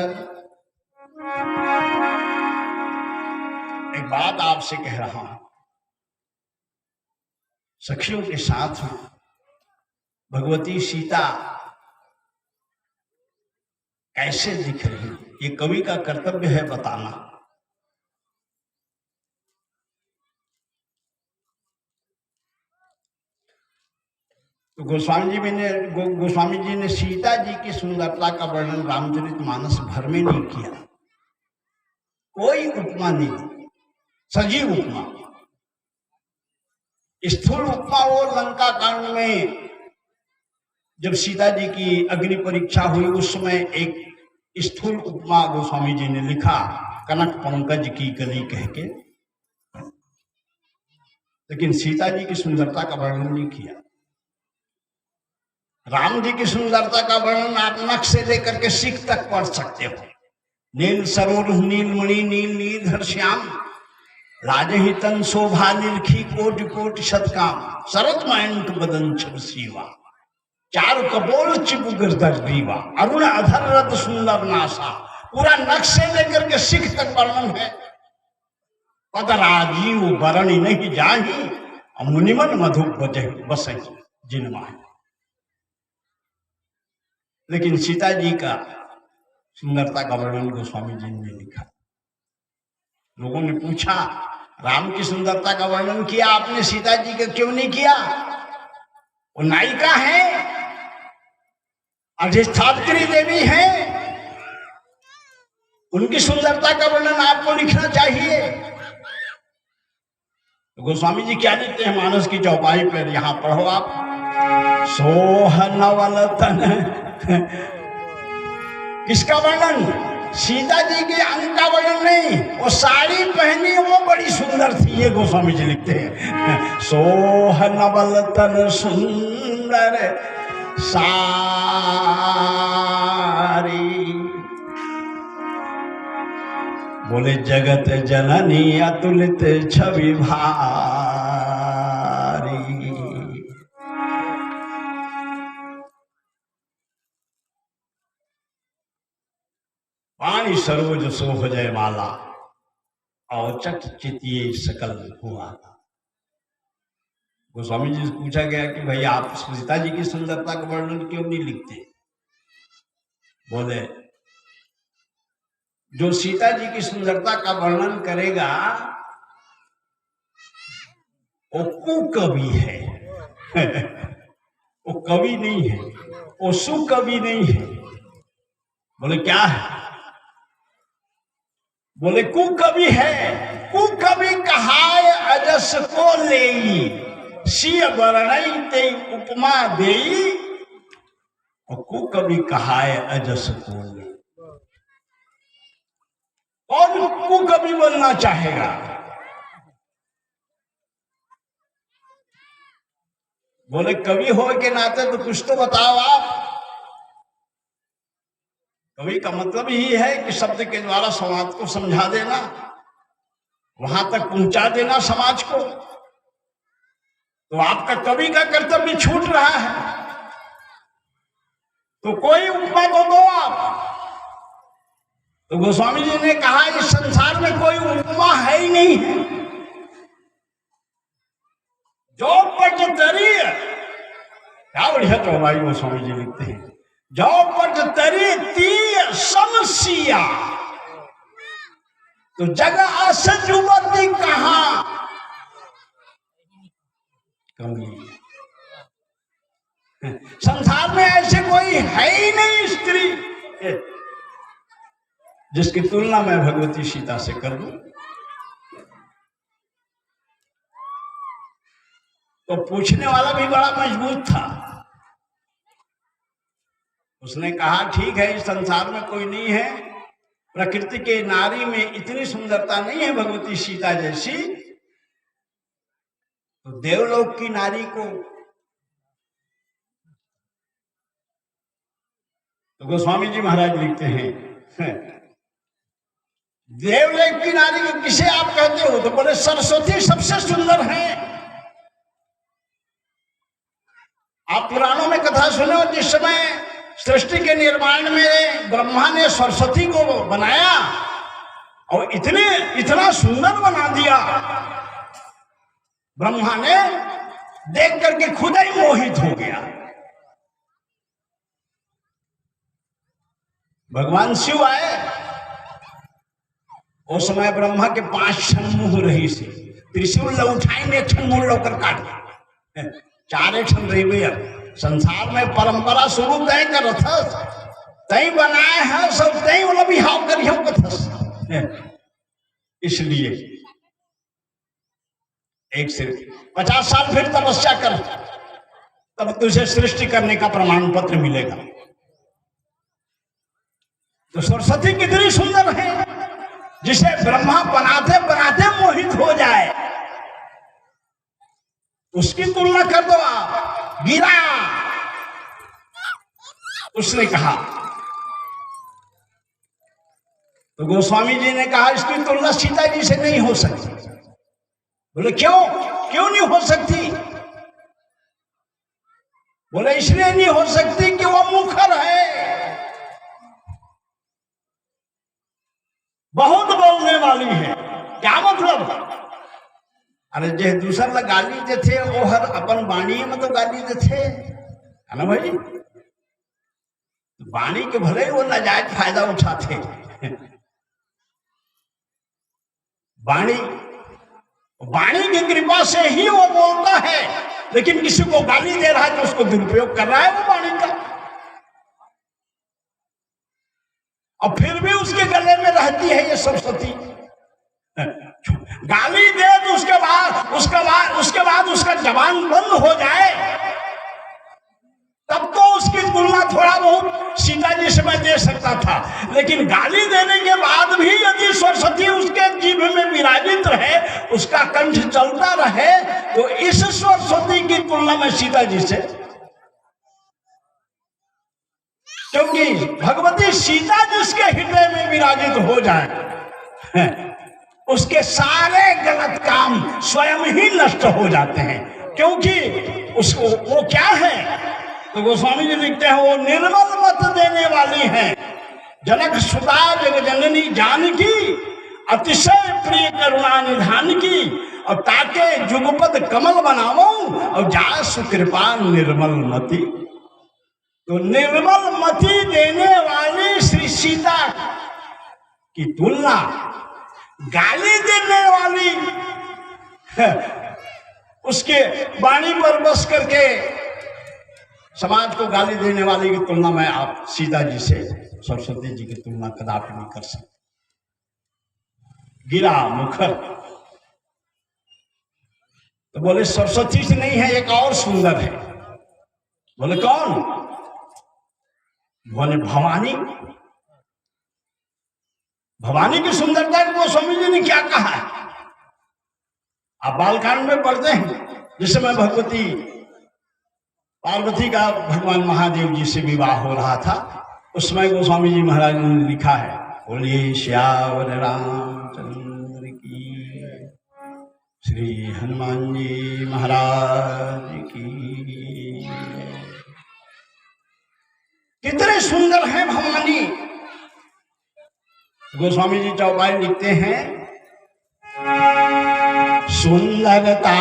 एक बात आपसे कह रहा हूं, सखियों के साथ भगवती सीता कैसे दिख रही, ये कवि का कर्तव्य है बताना। तो गोस्वामी जी ने सीता जी की सुंदरता का वर्णन रामचरितमानस भर में नहीं किया, कोई उपमा नहीं दी, सजीव उपमा। स्थूल उपमा वो लंका कांड में जब सीता जी की अग्नि परीक्षा हुई उस समय एक स्थूल उपमा गोस्वामी जी ने लिखा, कनक पंकज की कली कह के, लेकिन सीता जी की सुंदरता का वर्णन नहीं किया। राम जी की सुंदरता का वर्णन आप नख से लेकर के सिख तक पढ़ सकते हो। नील सरोज नीलमणि नील नीलधर श्याम, राजहि तन शोभा निरखी कोटि कोटि शतकाम, शरद मयंक बदन छब सीवा, चारु कपोल चिप गिरधर ग्रीवा, अरुण अधर रत सुंदर नासा। पूरा नख से लेकर के सिख तक वर्णन है। पद राजीव बरणी नहीं जाही और मुनिमन मधु बस जिनवा। लेकिन सीता जी का सुंदरता का वर्णन गोस्वामी जी ने लिखा। लोगों ने पूछा, राम की सुंदरता का वर्णन किया आपने, सीता जी का क्यों नहीं किया? वो नायिका है, अधिष्ठात्री देवी है, उनकी सुंदरता का वर्णन आपको लिखना चाहिए। तो गोस्वामी जी क्या लिखते हैं मानस की चौपाई पर, यहां पढ़ो आप। सोह नवल तन किसका वर्णन? सीता जी के अंग का वर्णन नहीं, वो साड़ी पहनी वो बड़ी सुंदर थी, ये गोस्वामी जी लिखते हैं। सोह नवल तन सुंदर सारी, बोले जगत जननी अतुलित छवि भारी। पानी सरोज सोह जय माला, औचट चितिये सकल हुआ। गोस्वामी जी से पूछा गया कि भाई आप सीता जी की सुंदरता का वर्णन क्यों नहीं लिखते? बोले जो सीता जी की सुंदरता का वर्णन करेगा वो कुकवि है वो कवि नहीं है, वो सुकवि नहीं है। बोले क्या है? बोले कुकवि है। कुकवि कहाय अजस को लेई, सिय वर्णई ते उपमा देई, और कुकवि कहाय अजस को ले। कौन कुकवि बनना चाहेगा? बोले कवि हो के नाते तो कुछ तो बताओ आप। कवि का मतलब ही है कि शब्द के द्वारा समाज को समझा देना, वहां तक पहुंचा देना समाज को। तो आपका कवि का कर्तव्य छूट रहा है, तो कोई उपमा तो दो आप। तो गोस्वामी जी ने कहा इस संसार में कोई उपमा है ही नहीं है। जो पट तरी, क्या बढ़िया तो हमारी गोस्वामी जी लिखते हैं, जो पट तरी तीय समसिया, तो जगह असजुवती कहां कमी। संसार में ऐसे कोई है ही नहीं स्त्री जिसकी तुलना मैं भगवती सीता से कर दूं। तो पूछने वाला भी बड़ा मजबूत था। उसने कहा ठीक है, इस संसार में कोई नहीं है, प्रकृति के नारी में इतनी सुंदरता नहीं है भगवती सीता जैसी, तो देवलोक की नारी को। तो गोस्वामी जी महाराज लिखते हैं देवलोक की नारी को किसे आप कहते हो? तो बोले सरस्वती सबसे सुंदर है। आप पुराणों में कथा सुने हो, जिस समय सृष्टि के निर्माण में ब्रह्मा ने सरस्वती को बनाया और इतना सुंदर बना दिया, ब्रह्मा ने देख करके खुद ही मोहित हो गया। भगवान शिव आए, उस समय ब्रह्मा के 5 क्षण मुंह रही से, त्रिशूल उठाएंगे क्षण मुंह लौकर काट 4 क्षण रही। संसार में परंपरा शुरू तय कर तय बनाए हैं सब, तय वाला बिहाव करियो कथस। इसलिए एक से 50 साल फिर तपस्या कर, तब तुझे सृष्टि करने का प्रमाण पत्र मिलेगा। तो सरस्वती कितनी सुंदर है, जिसे ब्रह्मा बनाते बनाते मोहित हो जाए, उसकी तुलना कर दो आप। गिरा, उसने कहा। तो गोस्वामी जी ने कहा इसकी तुलना सीता जी से नहीं हो सकती। बोले क्यों नहीं हो सकती? बोले इसलिए नहीं हो सकती कि वो मुखर है, बहुत बोलने वाली है। क्या मतलब? अरे जे दूसर ला गाली देथे वो हर अपन वाणी में तो गाली देथे, है ना भाई। वाणी के भले वो नाजायज फायदा उठाते। वाणी वाणी की कृपा से ही वो बोलता है, लेकिन किसी को गाली दे रहा है तो उसको दुरुपयोग कर रहा है वो वाणी का, और फिर भी उसके गले में रहती है ये सरस्वती। गाली दे तो उसके बाद उसका जबान बंद हो जाए, तब तो उसकी तुलना थोड़ा बहुत सीता जी से मैं दे सकता था, लेकिन गाली देने के बाद भी यदि सरस्वती उसके जीभ में विराजित रहे, उसका कंठ चलता रहे, तो इस सरस्वती की तुलना में सीता जी से, क्योंकि भगवती सीता जिसके हृदय में विराजित हो जाए, उसके सारे गलत काम स्वयं ही नष्ट हो जाते हैं। क्योंकि उसको वो क्या है, तो गोस्वामी जी लिखते हैं वो निर्मल मत देने वाली हैं, जनक सुता जग जननी जानकी, अतिशय प्रिय करुणा निधान की, और ताके जुगपद कमल बनावो और जा सुकृपा निर्मल मति। तो निर्मल मति देने वाली श्री सीता की तुलना गाली देने वाली उसके वाणी पर बस करके समाज को गाली देने वाली की तुलना में आप सीता जी से सरस्वती जी की तुलना कदापि नहीं कर सकते। गिरा मुखर, तो बोले सरस्वती से नहीं है, एक और सुंदर है। बोले कौन? बोले भवानी। भवानी की सुंदरता को गोस्वामी जी ने क्या कहा है? आप बालकांड में पढ़ते हैं, जिस समय भगवती पार्वती का भगवान महादेव जी से विवाह हो रहा था, उस समय गोस्वामी जी महाराज ने लिखा है, बोलिए श्यावर रामचंद्र की, श्री हनुमान जी महाराज की। कितने सुंदर हैं भवानी। गोस्वामी जी चौपाई लिखते हैं, सुंदरता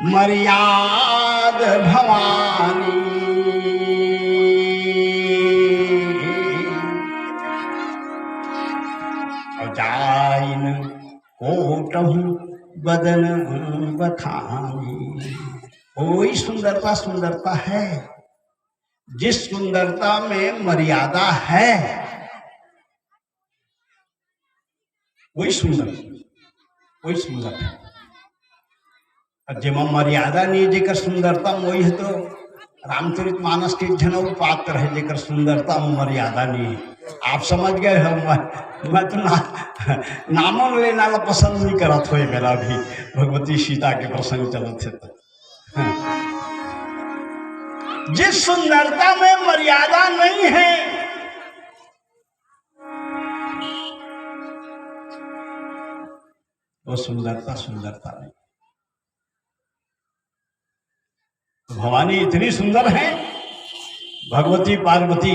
मर्याद भवानी, और जाइन कोटहु बदन बखानी। वही सुंदरता सुंदरता है जिस सुंदरता में मर्यादा है, वही सुंदर है। और जब मर्यादा नहीं जेकर सुंदरता वही है, तो रामचरित मानस के जनऊ पात्र है जेकर सुंदरता में मर्यादा नहीं है। आप समझ गए हो, मैं तो नामों लेना ला पसंद नहीं करत हो। मेरा भी भगवती सीता के प्रसंग चलत थे तो जिस सुंदरता में मर्यादा नहीं है, वो सुंदरता नहीं। तो भवानी इतनी सुंदर है भगवती पार्वती।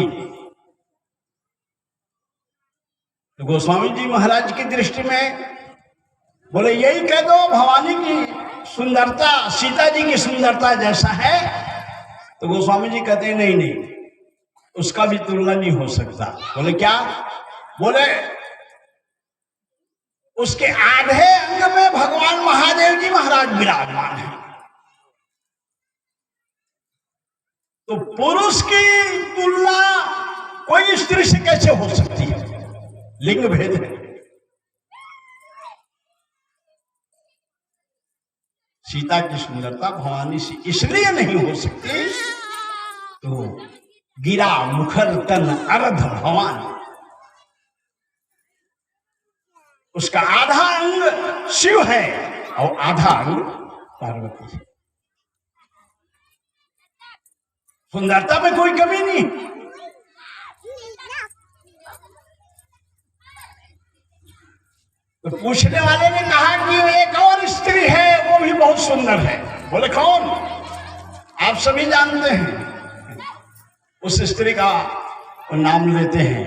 तो गोस्वामी जी महाराज की दृष्टि में बोले यही कह दो भवानी की सुंदरता सीता जी की सुंदरता जैसा है। तो गोस्वामी जी कहते हैं नहीं, उसका भी तुलना नहीं हो सकता। बोले क्या? बोले उसके आधे अंग में भगवान महादेव जी महाराज विराजमान है। तो पुरुष की तुलना कोई स्त्री से कैसे हो सकती है? लिंग भेद है। सीता की सुंदरता भवानी से इसलिए नहीं हो सकती, तो गिरा मुखर तन अर्ध भवानी, उसका आधा अंग शिव है और आधा अंग पार्वती है। सुंदरता में कोई कमी नहीं। तो पूछने वाले ने कहा कि एक और स्त्री है, वो भी बहुत सुंदर है। बोले कौन? आप सभी जानते हैं। उस स्त्री का नाम लेते हैं।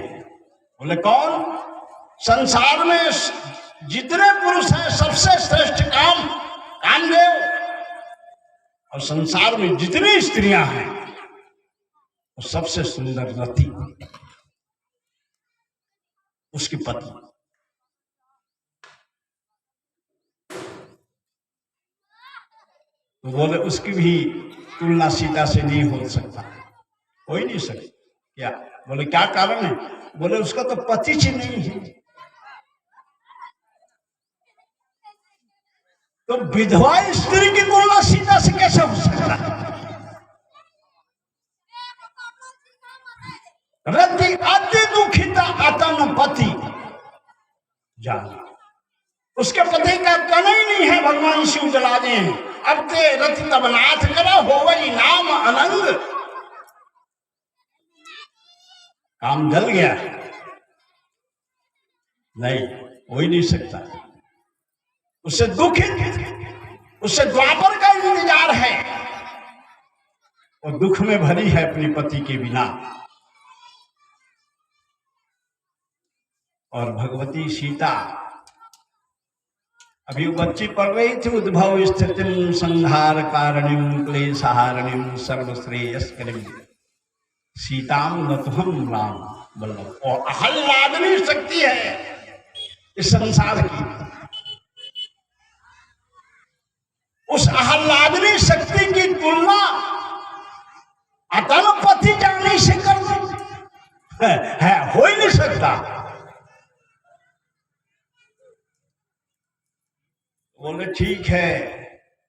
बोले कौन? संसार में जितने पुरुष हैं सबसे श्रेष्ठ कामदेव, और संसार में जितनी स्त्रियां हैं वो सबसे सुंदर रति उसकी पत्नी। तो बोले उसकी भी तुलना सीता से नहीं हो सकता, हो ही नहीं सकता। क्या बोले क्या कारण है? बोले उसका तो पति ही नहीं है। तो विधवा स्त्री की तुलना सीता से कैसे हो सकता है? रति अति दुखिता अतन पति जान, उसके पति का कन ही नहीं है। भगवान शिव जला दे अब ते रथ तब नाथ करा हो वही नाम अनंग। काम जल गया, नहीं हो ही नहीं सकता। उससे दुखित, उससे द्वापर का इंतजार है, और दुख में भरी है अपनी पति के बिना। और भगवती सीता अभी वो बच्ची पढ़ रही थी, उद्भव स्थितिम संहार कारणिम क्लेशहारणिम सर्वश्रेयस्करिम सीताम नतुहम राम बल्लभ। और आह्लादनी शक्ति है इस संसार की, उस आह्लादनी शक्ति की तुलना अतल पति जाने से कर है, हो ही नहीं सकता। बोले ठीक है,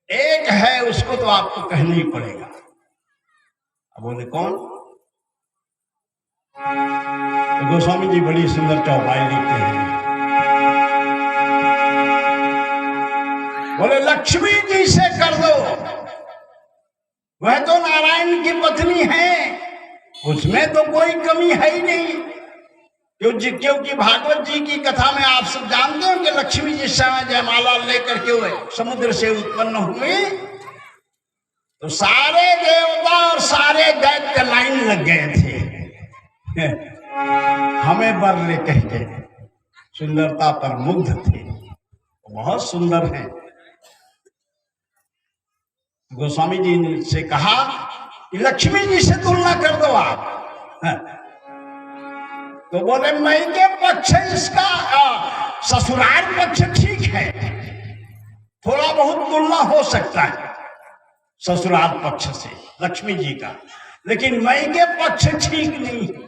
एक है उसको तो आपको कहना ही पड़ेगा। अब बोले कौन? तो गोस्वामी जी बड़ी सुंदर चौपाई लिखते हैं। बोले लक्ष्मी जी से कर दो, वह तो नारायण की पत्नी है, उसमें तो कोई कमी है ही नहीं। क्योंकि भागवत जी की कथा में आप सब जानते हो कि लक्ष्मी जी समय जयमाला लेकर के हुए समुद्र से उत्पन्न हुए, तो सारे देवता और सारे दैत्य लाइन लग गए थे हमें वर ले कह के, सुंदरता पर मुग्ध थे, बहुत सुंदर है। गोस्वामी जी से कहा कि लक्ष्मी जी से तुलना कर दो आप। तो बोले मई के पक्ष इसका ससुराल पक्ष ठीक है, थोड़ा बहुत तुलना हो सकता है ससुराल पक्ष से लक्ष्मी जी का, लेकिन मई के पक्ष ठीक नहीं है।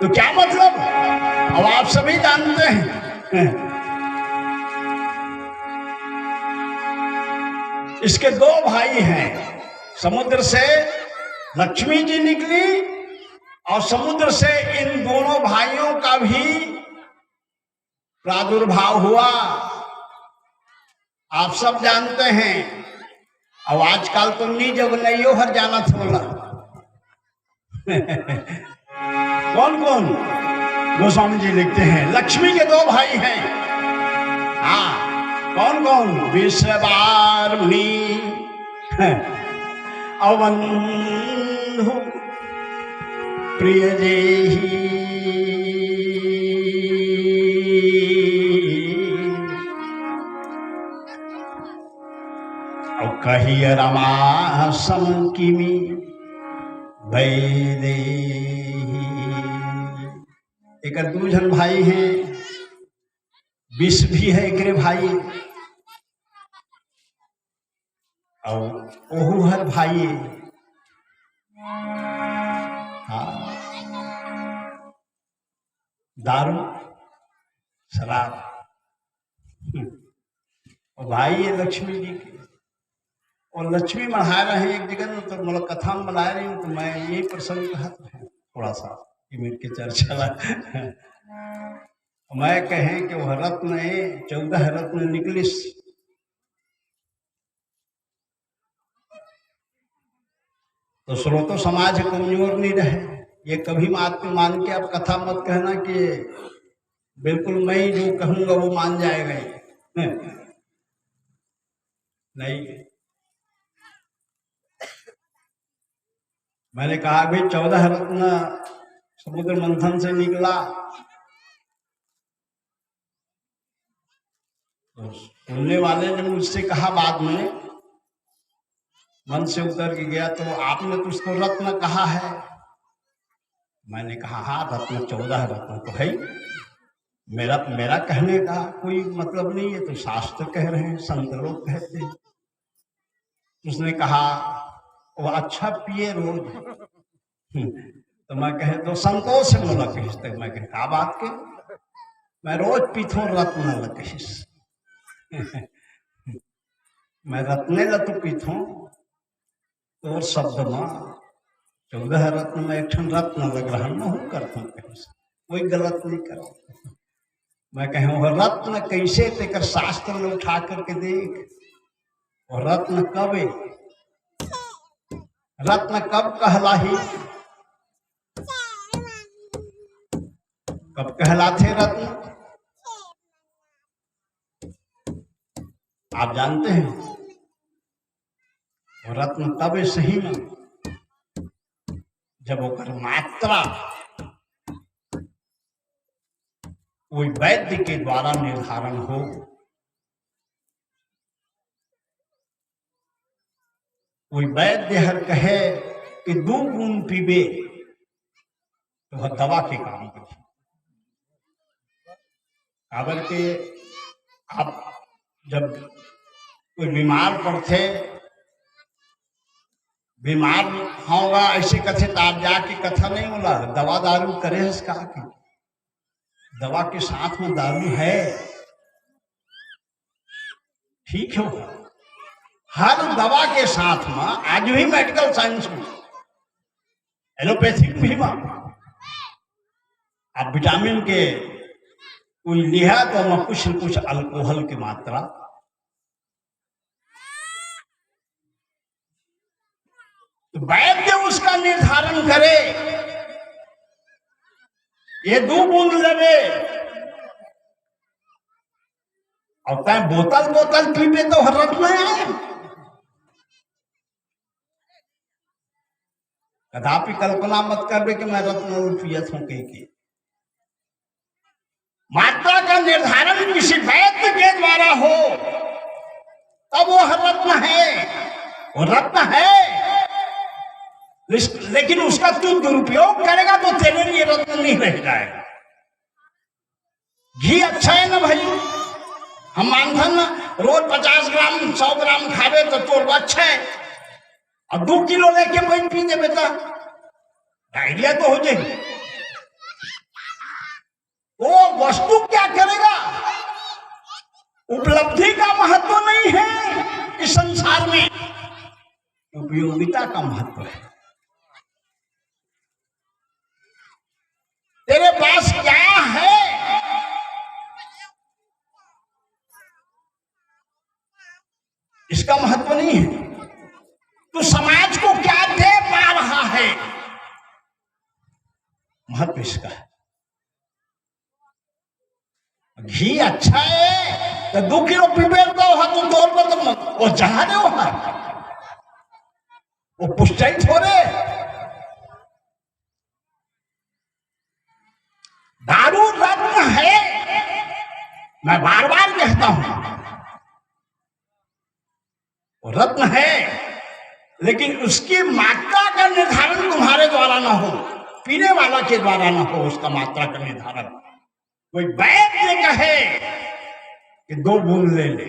तो क्या मतलब? अब आप सभी जानते हैं इसके दो भाई हैं, समुद्र से लक्ष्मी जी निकली और समुद्र से इन दोनों भाइयों का भी प्रादुर्भाव हुआ, आप सब जानते हैं। अब आजकल तो नी जब नहीं हो हर जाना थोड़ा कौन कौन? गोस्वामी जी लिखते हैं लक्ष्मी के दो भाई हैं। हाँ, कौन कौन? विश्ववारुणी अवंधु प्रिय जेहि और कही रमा सम किमी वैदेही। एक दूजन भाई हैं, विष भी है एक भाई, और ओहूहर भाई। हाँ, दारू शराब। और भाई है लक्ष्मी जी की, और लक्ष्मी मढ़ा रहे हैं एक जगह, तो मतलब कथा में बना रही हूँ, तो मैं यही प्रसंग कहा थोड़ा सा कि मेरे चर्चा मैं कहें कि वह रत्न 14 रत्न निकले, तो स्रोतो समाज कमजोर नहीं रहे। ये कभी मान के आप कथा मत कहना कि बिल्कुल मैं जो कहूंगा वो मान जाएगा, नहीं। मैंने कहा भाई 14 रत्न समुद्र मंथन से निकला, तो सुनने वाले ने मुझसे कहा बाद में, मन से उतर के गया, तो आपने तो उसको रत्न कहा है। मैंने कहा हाँ, रत्न 14 रत्न तो है। मेरा कहने का कोई मतलब नहीं है, तो शास्त्र कह रहे हैं, संत लोग कहते हैं। उसने कहा वो अच्छा पिए रोज। तो मैं कहे तो संतोष से बोला कहिस, तो मैं कहे का बात के, मैं रोज पीथो रत्न लकहिस। मैं रत्ने रत्न पीथो तो शब्द में 14 रत्न में एक रत्न लग रहा न हो करता, कोई गलत नहीं करो। मैं कहूँ वह रत्न कैसे तेकर शास्त्र में उठा करके देख, और रत्न कब है, रत्न कब कहलाही, कब कहलाते रत्न आप जानते हैं। रत्न तब सही न जब ओकर मात्रा कोई वैद्य के द्वारा निर्धारण हो। कोई वैद्य हर कहे कि 2 बूंद पीबे तो वह दवा के काम करे। अगर के आप जब कोई बीमार पड़ते, बीमार होगा ऐसे कथे तो आप जाके कथा नहीं बोला दवा दारू करे इसका की, दवा के साथ में दारू है, ठीक है। हर दवा के साथ में आज भी मेडिकल साइंस में, एलोपैथिक भी आप विटामिन के कोई लिहा तो में कुछ अल्कोहल की मात्रा, तो वैद्य उसका निर्धारण करे, ये 2 बूंद लेवे, और तय बोतल पीबे तो हरत नहीं है। कदापि कल्पना मत करबे कि मैं रत्न पियत हूं के। मात्रा का निर्धारण किसी वैद्य के द्वारा हो तब वो रत्न है, वो रत्न है। लेकिन उसका तू दुरुपयोग करेगा तो तेरे लिए रत्न नहीं रह जाएगा। घी अच्छा है ना भाई, हम मानते ना, रोज 50 ग्राम 100 ग्राम खावे तो तोड़ अच्छा है, और 2 किलो लेके कोई पी दे बेटा, डायरिया तो हो जाएगी। वो वस्तु क्या करेगा, उपलब्धि का महत्व नहीं है इस संसार में, उपयोगिता का महत्व है। तेरे पास क्या है, इसका महत्व नहीं है। तू समाज को क्या दे पा रहा है, महत्व इसका है। घी अच्छा है तो 2 किलो पीबे तो तौर पर तो वो जहा दे, वो पुष्टि थोड़े। दारू रत्न है, मैं बार बार कहता हूं, वो रत्न है, लेकिन उसकी मात्रा का निर्धारण तुम्हारे द्वारा ना हो, पीने वाला के द्वारा ना हो उसका मात्रा का निर्धारण। कोई वैद्य कहे कि 2 बूंद ले ले,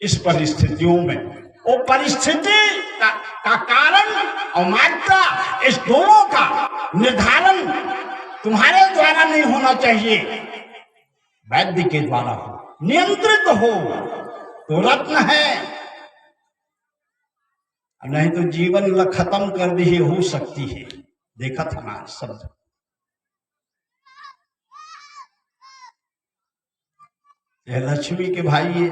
इस परिस्थितियों में वो परिस्थिति का कारण और मात्रा, इस दोनों का निर्धारण तुम्हारे द्वारा नहीं होना चाहिए, वैद्य के द्वारा हो, नियंत्रित हो तो रत्न है, नहीं तो जीवन खत्म कर दी हो सकती है। देखा था ना शब्द, यह लक्ष्मी के भाई है।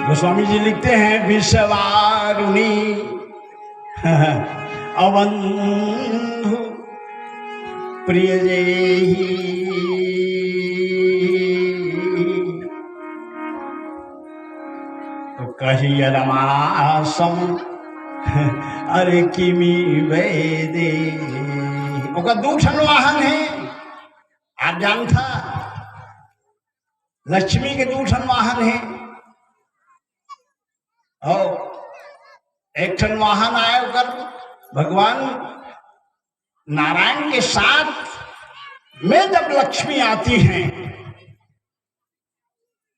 गोस्वामी जी लिखते हैं, विश्वारुणी अवंधु प्रिय जेहि, तो कहिय रमासम अरे किमी वेदे। ओका 2 ठन वाहन है, आप जानता लक्ष्मी के 2 ठन वाहन है और एक ठन वाहन आए कर भगवान नारायण के साथ में जब लक्ष्मी आती हैं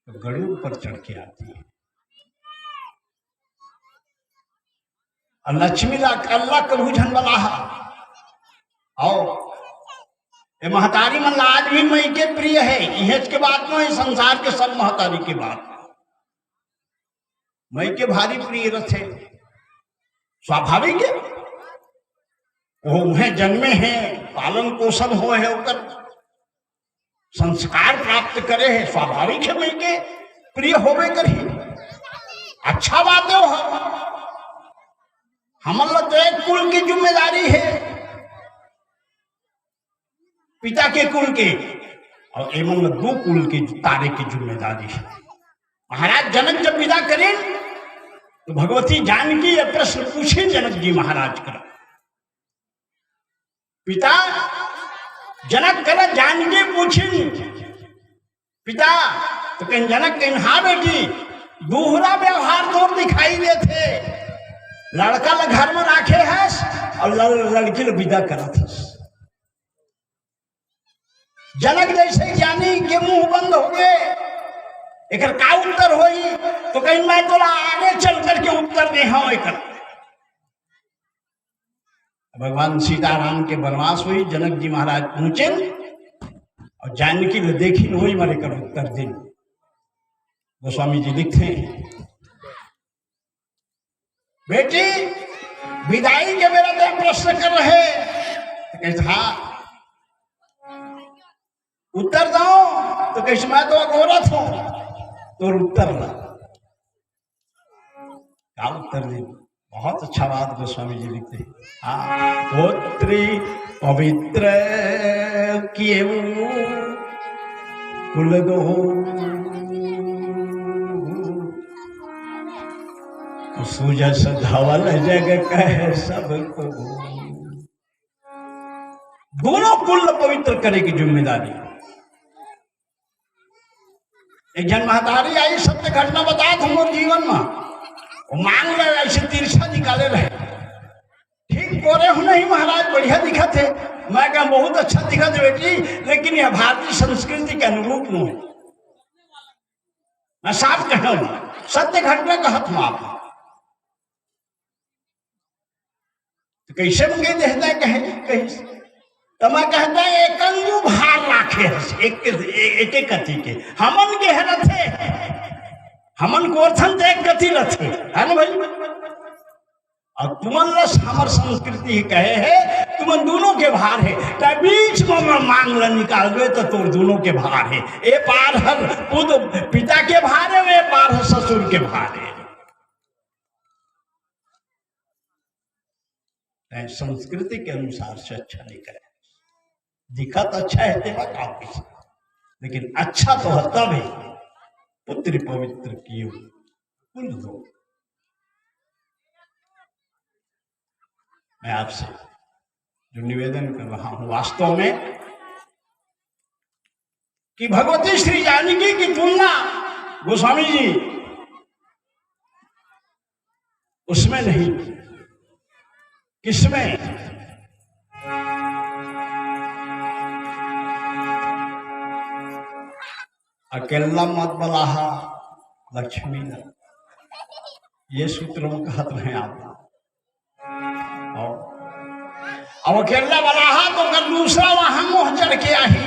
तो गरुड़ पर चढ़ के आती है और लक्ष्मी अल्लाह कभू झन बला और ये महतारी मन आज भी मई के प्रिय है। इहेज के बात में संसार के सब महतारी के बात मई के भारी प्रिय रथे। स्वाभाविक है वो उन्हें जन्मे हैं, पालन पोषण हो है, उकर संस्कार प्राप्त करे है, स्वाभाविक है मई के प्रिय होवे करी। अच्छा बात है हमला तो एक कुल की जिम्मेदारी है, पिता के कुल के, और एवं 2 कुल की तारे की जिम्मेदारी है। महाराज जनक जब विदा करें तो भगवती जानकी ये प्रश्न पूछे जनक जी महाराज कर। पिता जनक कर जानकी पूछी पिता तो कहीं जनक कहीं हाँ बेटी दूसरा व्यवहार तो दिखाई देते, लड़का ला घर में राखे है और लड़की ला विदा करा थे। जनक जैसे ज्ञानी के मुंह बंद हो गए, एक का उत्तर होई तो कहीं मैं तोला आगे चल करके उत्तर दे हाँ एक। भगवान सीताराम के वनवास हुई, जनक जी महाराज पहुंचे और जानकी ने देखी न हुई मरे कर उत्तर दे। गोस्वामी जी लिखते हैं बेटी विदाई के मेरा तो प्रश्न कर रहे तो हाँ उत्तर दो तो कैसे मैं तो अघोरत हूं तो उत्तर ला क्या उत्तर दे। बहुत अच्छा बात गोस्वामी जी लिखते हैं। हाँ पुत्री पवित्र किए कुल दो सुजस धवल जग कह सबको, दोनों कुल पवित्र करे की जिम्मेदारी। एक जन महतारी आई सत्य घटना बताया था मोर जीवन में, मांग रहे ऐसे तिरछा निकाले रहे, ठीक बोले हो नहीं महाराज बढ़िया दिखा थे। मैं क्या बहुत अच्छा दिखा थे बेटी, लेकिन यह भारतीय संस्कृति के अनुरूप नहीं है। मैं साफ कह रहा हूं सत्य घटना कहत हूं आप तो कैसे मंगे देखता है कहे तो मैं कहता है एक अंगू भार राखे एक कथी के हमन के है रथे, हमन को अर्थन तो एक गति रथे है ना भाई। और तुमन रस हमार संस्कृति कहे है तुमन दोनों के भार है, तो बीच में मांग ल निकाल दे तो तुम दोनों के भार है। ए पार हर खुद पिता के भार है, वे पार है ससुर के भार है। संस्कृति के अनुसार से अच्छा नहीं करे, दिखा तो अच्छा है तेरा काफी, लेकिन अच्छा तो है तब है पुत्र पवित्र कियो कुल दो। मैं आपसे जो निवेदन कर रहा हूं वास्तव में कि भगवती श्री जानकी की तुलना गोस्वामी जी उसमें नहीं, किसमें? अकेला मत बलाहा लक्ष्मी न, ये सूत्र में कहते हैं आप। अब अकेला बलाहा तो अगर दूसरा वहां मुंह चढ़ के आई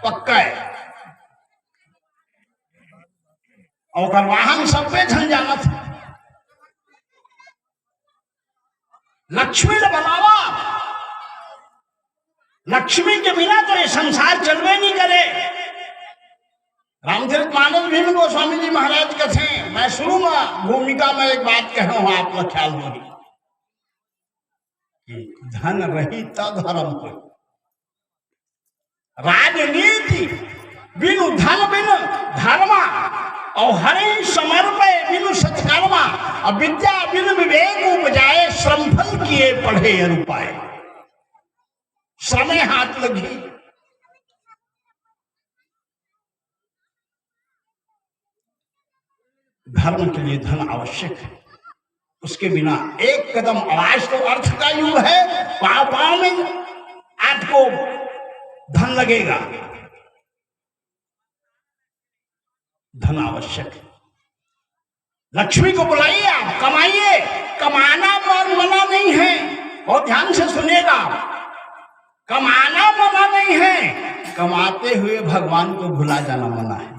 पक्का है, और वाहन सब पे झंझानत है। लक्ष्मी ने बनावा, लक्ष्मी के बिना तो ये संसार चलवे नहीं करे। रामचरित मानस भीम गोस्वामी जी महाराज के थे, मैं शुरू में भूमिका में एक बात कह रहा हूं, आप लोग ख्याल होगी कि धन रही तब धर्म को, राजनीति बिनु धन बिनु धर्मा, और हरि समर्पय बिनु सत्कर्मा, और विद्या बिनु विवेक उपजाए, श्रम फल किए पढ़े अरुपाए। श्रमे हाथ लगी, धर्म के लिए धन आवश्यक है, उसके बिना एक कदम, आज तो अर्थ का युग है, पांव पांव में आपको धन लगेगा, धन आवश्यक है। लक्ष्मी को बुलाइए, आप कमाइए, कमाना पर मना नहीं है, और ध्यान से सुनिएगा, कमाना मना नहीं है, कमाते हुए भगवान को भुला जाना मना है।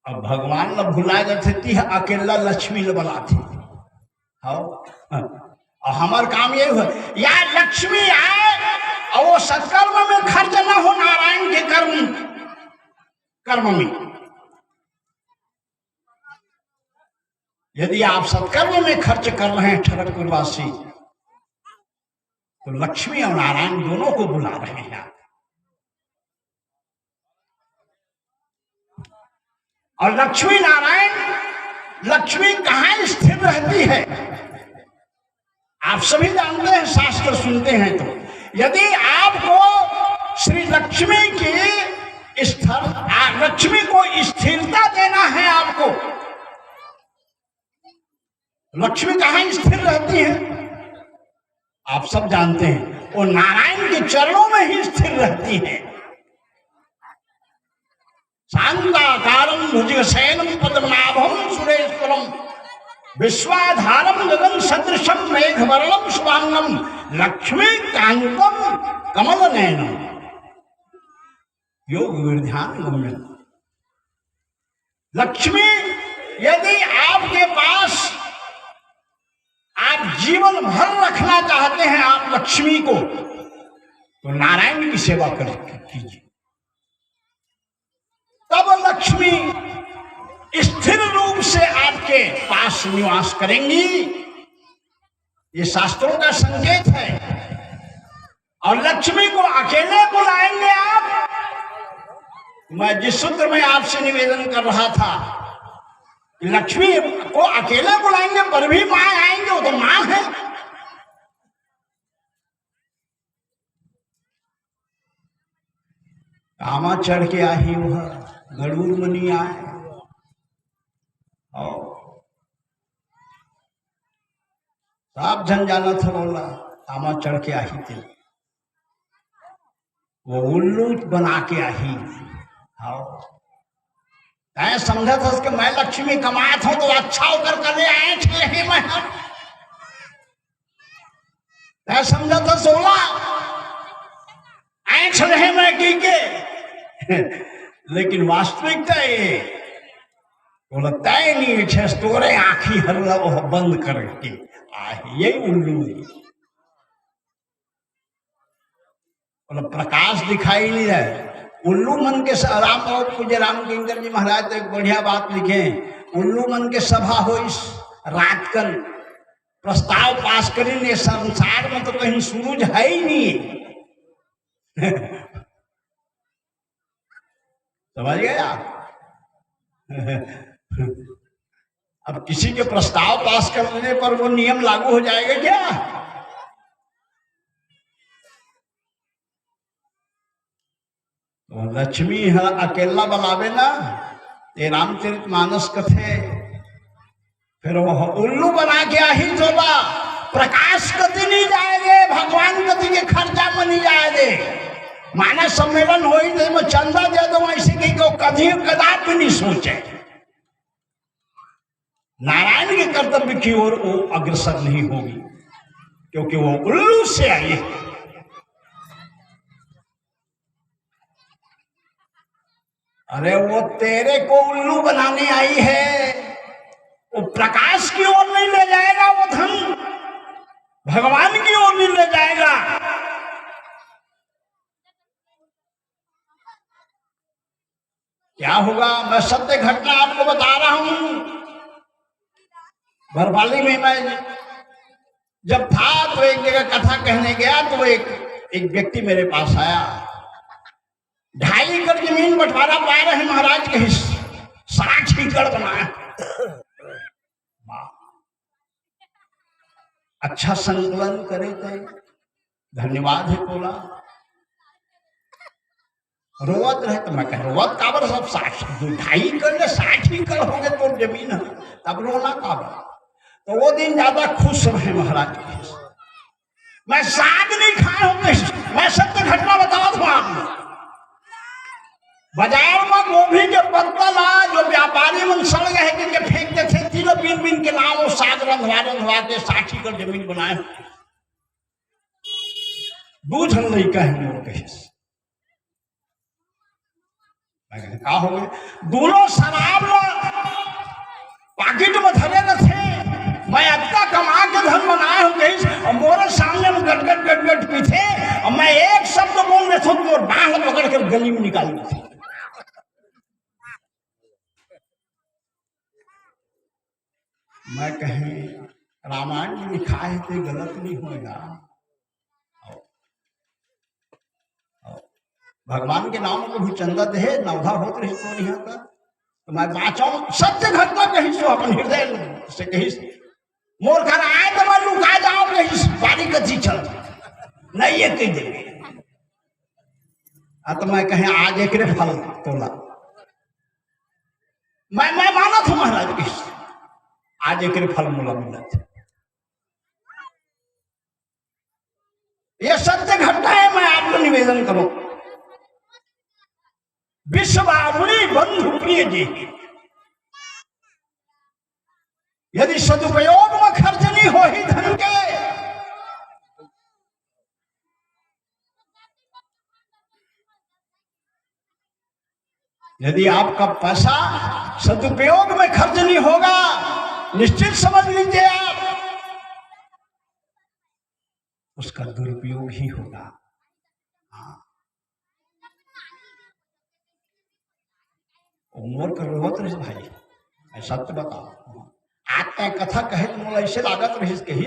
अब भगवान न भुला जाते, अकेला लक्ष्मी न बनाते। और हमार काम ये हो, या लक्ष्मी आए और वो सत्कर्म में खर्च न हो, नारायण के कर्म में। यदि आप सत्कर्म में खर्च कर रहे हैं ठरकपुरवासी, तो लक्ष्मी और नारायण दोनों को बुला रहे हैं। और लक्ष्मी नारायण, लक्ष्मी कहां स्थिर रहती है आप सभी जानते हैं, शास्त्र सुनते हैं। तो यदि आपको श्री लक्ष्मी की लक्ष्मी को स्थिरता देना है, आपको लक्ष्मी कहां स्थिर रहती है आप सब जानते हैं, वो नारायण के चरणों में ही स्थिर रहती है। शांताकारं भुजगशयनं पद्मनाभं सुरेश्वरं विश्वाधारं गगन सदृशं मेघवर्णं शुभांगं लक्ष्मीकांतं कमलनयनं योग विध्यान गम्यं। लक्ष्मी यदि आपके पास आप जीवन भर रखना चाहते हैं आप लक्ष्मी को, तो नारायण की सेवा कीजिए, तब लक्ष्मी स्थिर रूप से आपके पास निवास करेंगी। ये शास्त्रों का संकेत है। और लक्ष्मी को अकेले बुलाएंगे आप। मैं जिस सूत्र में आपसे निवेदन कर रहा था, लक्ष्मी को अकेले बुलाएंगे पर भी मां आएंगे, वो तो मां है। कामा चढ़ के आई वह गरुड़ मुनि आए, और साफ झंझाना था बोला, कामा चढ़ के आई थी, वो उल्लू बना के आई। तय समझा था उसके, मैं लक्ष्मी कमात हूं तो अच्छा होकर कर ऐठ रहे मैं, तय समझा था 16 ऐठ रहे मैं की के लेकिन वास्तविकता ये बोला तय नहीं छे, तोरे आखी हल्ला बंद करके यही उल्लू है। बोला प्रकाश दिखाई नहीं है, उल्लू मन के राम और पूज्य राम किंकर जी महाराज तो एक बढ़िया बात लिखे, उल्लू मन के सभा हो इस रात कल प्रस्ताव पास करेंगे, संसार में तो कहीं सूरज है ही नहीं। समझ गया? अब किसी के प्रस्ताव पास करने पर वो नियम लागू हो जाएगा क्या? तो लक्ष्मी है अकेला बनावे ना, ये रामचरितमानस कथे, फिर वो उल्लू बना के आही जोबा, प्रकाश कति नहीं जाएंगे, भगवान कति के खर्चा में नहीं जाएंगे। मानव सम्मेलन हो ही तो चंदा दे दो, ऐसे कहीं को कभी कदापि नहीं सोचे। नारायण के कर्तव्य की ओर वो अग्रसर नहीं होगी, क्योंकि वो उल्लू से आई है। अरे वो तेरे को उल्लू बनाने आई है, वो प्रकाश की ओर नहीं ले जाएगा, वो धन भगवान की ओर नहीं ले जाएगा। क्या होगा? मैं सत्य घटना आपको बता रहा हूं। बरपाली में मैं जब था तो एक जगह कथा कहने गया, तो एक व्यक्ति मेरे पास आया, 2.5 एकड़ जमीन बंटवारा पा रहे हैं महाराज के हिस्से, 60 एकड़ बनाया। अच्छा संकलन करे थे, धन्यवाद है बोला। रोवत रहे तो मैं कह रोवत काबर सब 2.5 कर 60 कर हो गए तो जमीन है तब रोना काबर। तो वो दिन ज्यादा खुश रहे महाराज के। मैं साग नहीं खाए होंगे, मैं सत्य घटना बताओ था आपने। बाजार में गोभी के पत्ता ला जो व्यापारी मन सड़ गए कि फेंकते थे, तीनों बीन बीन के नाम वो साग रंधवा के 60 कर जमीन बनाए। दूध नहीं कहे मोर कहे का हो गए दोनों शराब पाकिट में धरे न थे। मैं अत्ता कमा के धन बनाए हूँ कहीं और मोरे सामने में गटगट गटगट पीछे और मैं एक शब्द बोल रहे थे तो बांह पकड़ कर गली में निकाल दी थी। मैं कहीं रामायण में लिखा है तो गलत नहीं होगा। भगवान के नाम को भी चंदा दे नवधा होत रही तो नहीं होता। तो मैं बाँचाऊं सत्य घटना कहीं से अपन हृदय से कहीं मोर घर आए तो मैं लुका जाऊं कहीं बारी कथी चल नहीं ये कह देंगे। तो मैं कहीं आज एक फल तोला मैं माना था महाराज की आज एक फल मोला मिला था। ये सत्य घटना है। मैं आपको निवेदन करूं विश्वारुणी बंधु प्रिय जी, यदि सदुपयोग में खर्च नहीं हो ही धन के यदि आपका पैसा सदुपयोग में खर्च नहीं होगा निश्चित समझ लीजिए आप उसका दुरुपयोग ही होगा। उम्र कर रोवत रही भाई मैं सत्य बताओ आता कथा कहे तो मोला ऐसे लागत रही कही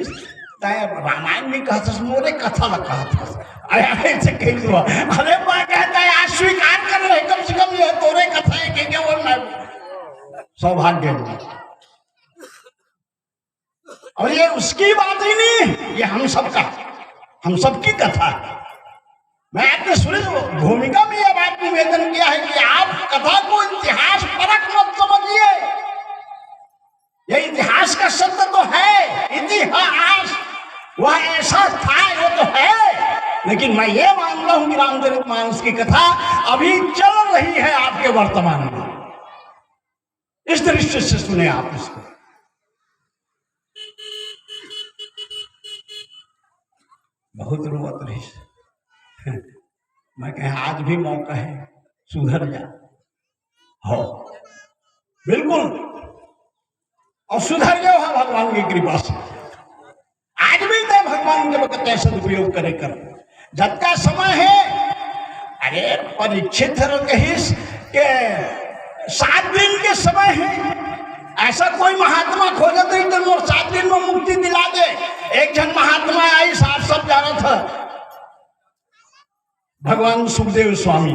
तय रामायण में कहता मोरे कथा लगा था अरे ऐसे कही हुआ। अरे मैं कहता है आज स्वीकार कर रहे कम से कम ये तोरे कथा है कि क्या वो मैं सौभाग्य और ये उसकी बात ही नहीं ये हम सबकी कथा है। मैं आपने सुनी भूमिका में यह बात निवेदन किया है कि आप कथा को इतिहास परक मत समझिए। यह इतिहास का शब्द तो है इतिहास वह ऐसा था वो तो है, लेकिन मैं ये मानता हूं कि रामचरित मानस की कथा अभी चल रही है आपके वर्तमान में। इस दृष्टि से सुने आप इसको। बहुत रोवत रही मैं कहें आज भी मौका है सुधर जा हो बिल्कुल और सुधर जाओ है भगवान की कृपा से। आज भी तो भगवान के वक्त ऐसा उपयोग करे कर जब का समय है। अरे परीक्षित कहिस के 7 दिन के समय है ऐसा कोई महात्मा खोजा तो एकदम और 7 दिन में मुक्ति दिला दे। एक जन महात्मा आई साथ सब जा रहा था भगवान सुखदेव स्वामी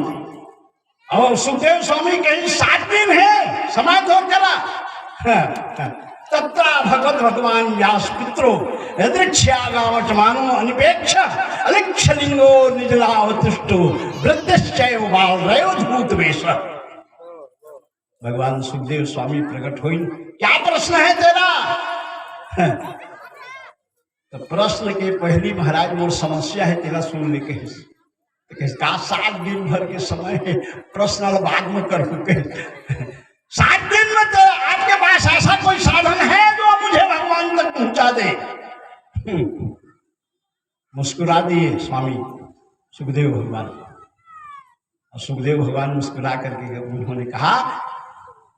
और सुखदेव स्वामी कहीं 7 दिन है समय तो करा तत्रा भगवत भगवान व्यास पित्रो यदृक्षागावचमानो अनिपेक्ष अलिक्षलिंगो निजलावतिष्ठो वृद्धश्चैव बालरयो धूतवेश। भगवान सुखदेव स्वामी प्रकट हुई क्या प्रश्न है तेरा। तो प्रश्न के पहली महाराज मोर समस्या है तेरा सुन ले के 7 दिन भर के समय है प्रश्न बाद में कर 7 दिन में तो आपके पास ऐसा कोई साधन है जो मुझे भगवान तक पहुंचा दे। मुस्कुरा दिए स्वामी सुखदेव भगवान और सुखदेव भगवान मुस्कुरा करके उन्होंने कहा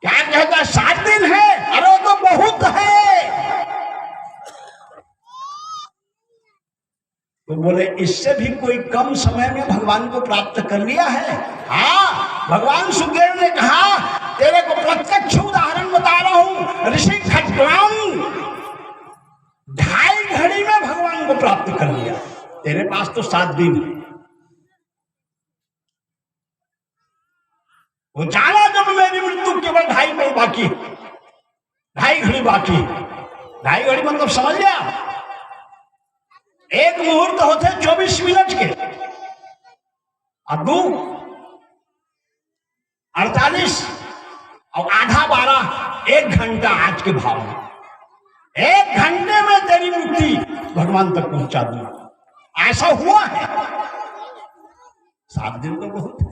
क्या कहता 7 दिन है अरे तो बहुत है। तो बोले इससे भी कोई कम समय में भगवान को प्राप्त कर लिया है। हाँ भगवान सुखदेव ने कहा तेरे को प्रत्यक्ष उदाहरण बता रहा हूं ऋषि खट्टराम 2.5 घड़ी में भगवान को प्राप्त कर लिया। तेरे पास तो 7 दिन है। वो जाना जब मेरी मृत्यु केवल 2.5 घड़ी बाकी 2.5 घड़ी बाकी 2.5 घड़ी मतलब समझ लिया एक मुहूर्त होते 24 मिनट के, और 2 48 और आधा 12, 1 घंटा आज के भाव में। 1 घंटे में तेरी मुक्ति भगवान तक पहुंचा दूंगा, ऐसा हुआ है। 7 दिन तो बहुत है।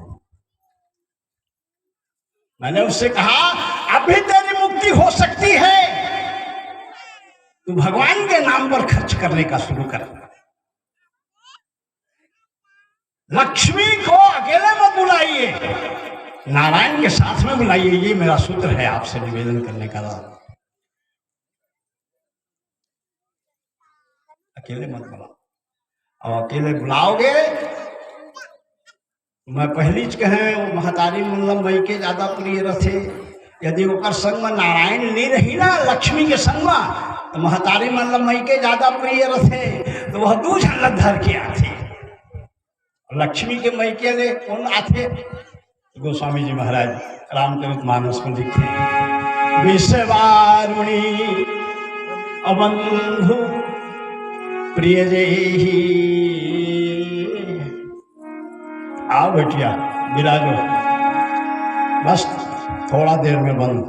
मैंने उससे कहा अभी तेरी मुक्ति हो सकती है, तू भगवान के नाम पर खर्च करने का शुरू कर। लक्ष्मी को अकेले मत बुलाइए, नारायण के साथ में बुलाइए। ये मेरा सूत्र है आपसे निवेदन करने का। अकेले मत बुलाओ, और अकेले बुलाओगे, मैं पहली कहे महतारी मंगलम मई के ज्यादा प्रिय रथे। यदि ओकर संग में नारायण ली रही ना लक्ष्मी के संग में, तो महतारी मंगलम मई के ज्यादा प्रिय रथे, तो वह 2 झलक धर के आते। लक्ष्मी के मई के लिए कौन आते? गोस्वामी जी महाराज रामचरितमानस में लिखते हैं, विश्ववारुणी अबंधु प्रिय जेहि। आओ बेटिया विराजो, बस थोड़ा देर में बंद।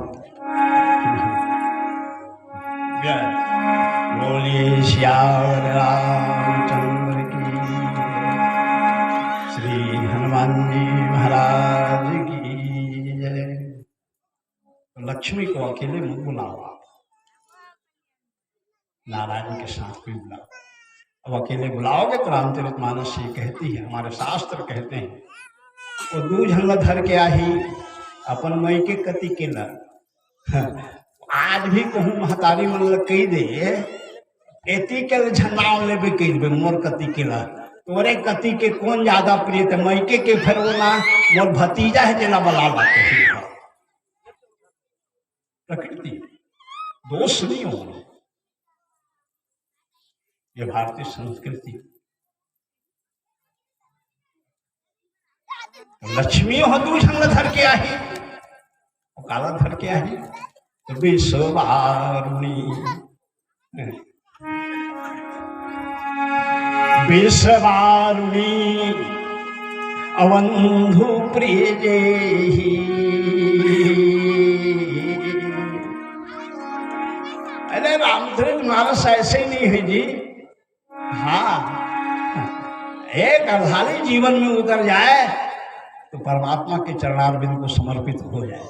बोलिए श्याम रामचंद्र की, श्री हनुमान जी महाराज की जय। लक्ष्मी को अकेले मत बुलाओ, नारायण के साथ भी बुलाओ। अब अकेले बुलाओगे तो रामचरितमानस ये कहती है, हमारे शास्त्र कहते हैं, वो 2 झलक धर के आही अपन मई के कति केला। आज भी कहूँ महतारी मन कही दे, एती के झंडाव लेबे कह देबे मोर कति केला, तोरे कति के कौन ज्यादा प्रिय थे? मैके के फिर वो ना मोर भतीजा है जेला बला लाते हैं। प्रकृति दोष नहीं हो, ये भारतीय संस्कृति। लक्ष्मी हो 2 झलक धर के आई, और काला धर के आई, तो विश्ववारुणी विश्ववारुणी अवंधु प्रिय जेहि। अरे रामचरितमानस ऐसे ही नहीं है जी। हाँ, एक अर्धाली जीवन में उतर जाए तो परमात्मा के चरणारविंद को समर्पित हो जाए।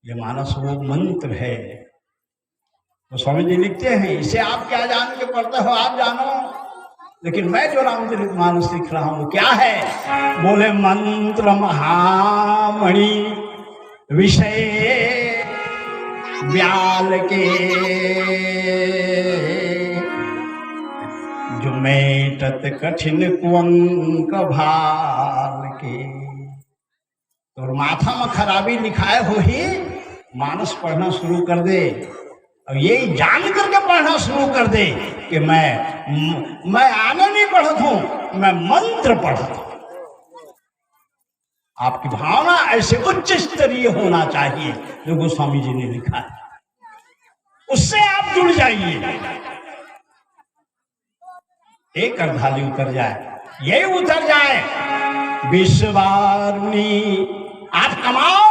ये मानस वो मंत्र है। तो स्वामी जी लिखते हैं, इसे आप क्या जान के पढ़ते हो आप जानो, लेकिन मैं जो रामचरितमानस लिख रहा हूं क्या है? बोले मंत्र महामणि विषय व्याल के, जो मेटत कठिन कुंक भाल के। तो माथा में खराबी लिखाए हो ही मानस पढ़ना शुरू कर दे, और यही जान करके पढ़ना शुरू कर दे कि मैं आगे नहीं पढ़त हूं, मैं मंत्र पढ़त हूं। आपकी भावना ऐसे उच्च स्तरीय होना चाहिए जो गोस्वामी जी ने लिखा है, उससे आप जुड़ जाइए। एक अर्धाली उतर जाए, यही उतर जाए। विश्ववारुणी, आप कमाओ,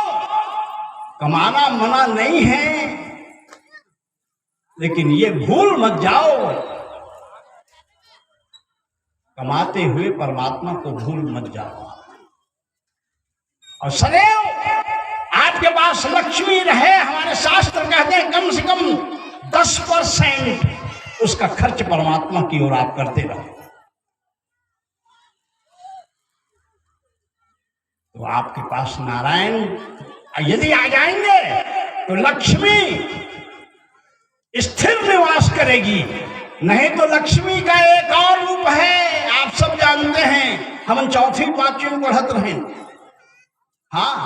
कमाना मना नहीं है, लेकिन ये भूल मत जाओ, कमाते हुए परमात्मा को भूल मत जाओ। और सदैव आपके पास लक्ष्मी रहे। हमारे शास्त्र कहते हैं कम से कम 10% उसका खर्च परमात्मा की ओर आप करते रहो, तो आपके पास नारायण यदि आ जाएंगे तो लक्ष्मी स्थिर निवास करेगी। नहीं तो लक्ष्मी का एक और रूप है, आप सब जानते हैं, हम 4वीं 5वीं पढ़त रहे। हाँ,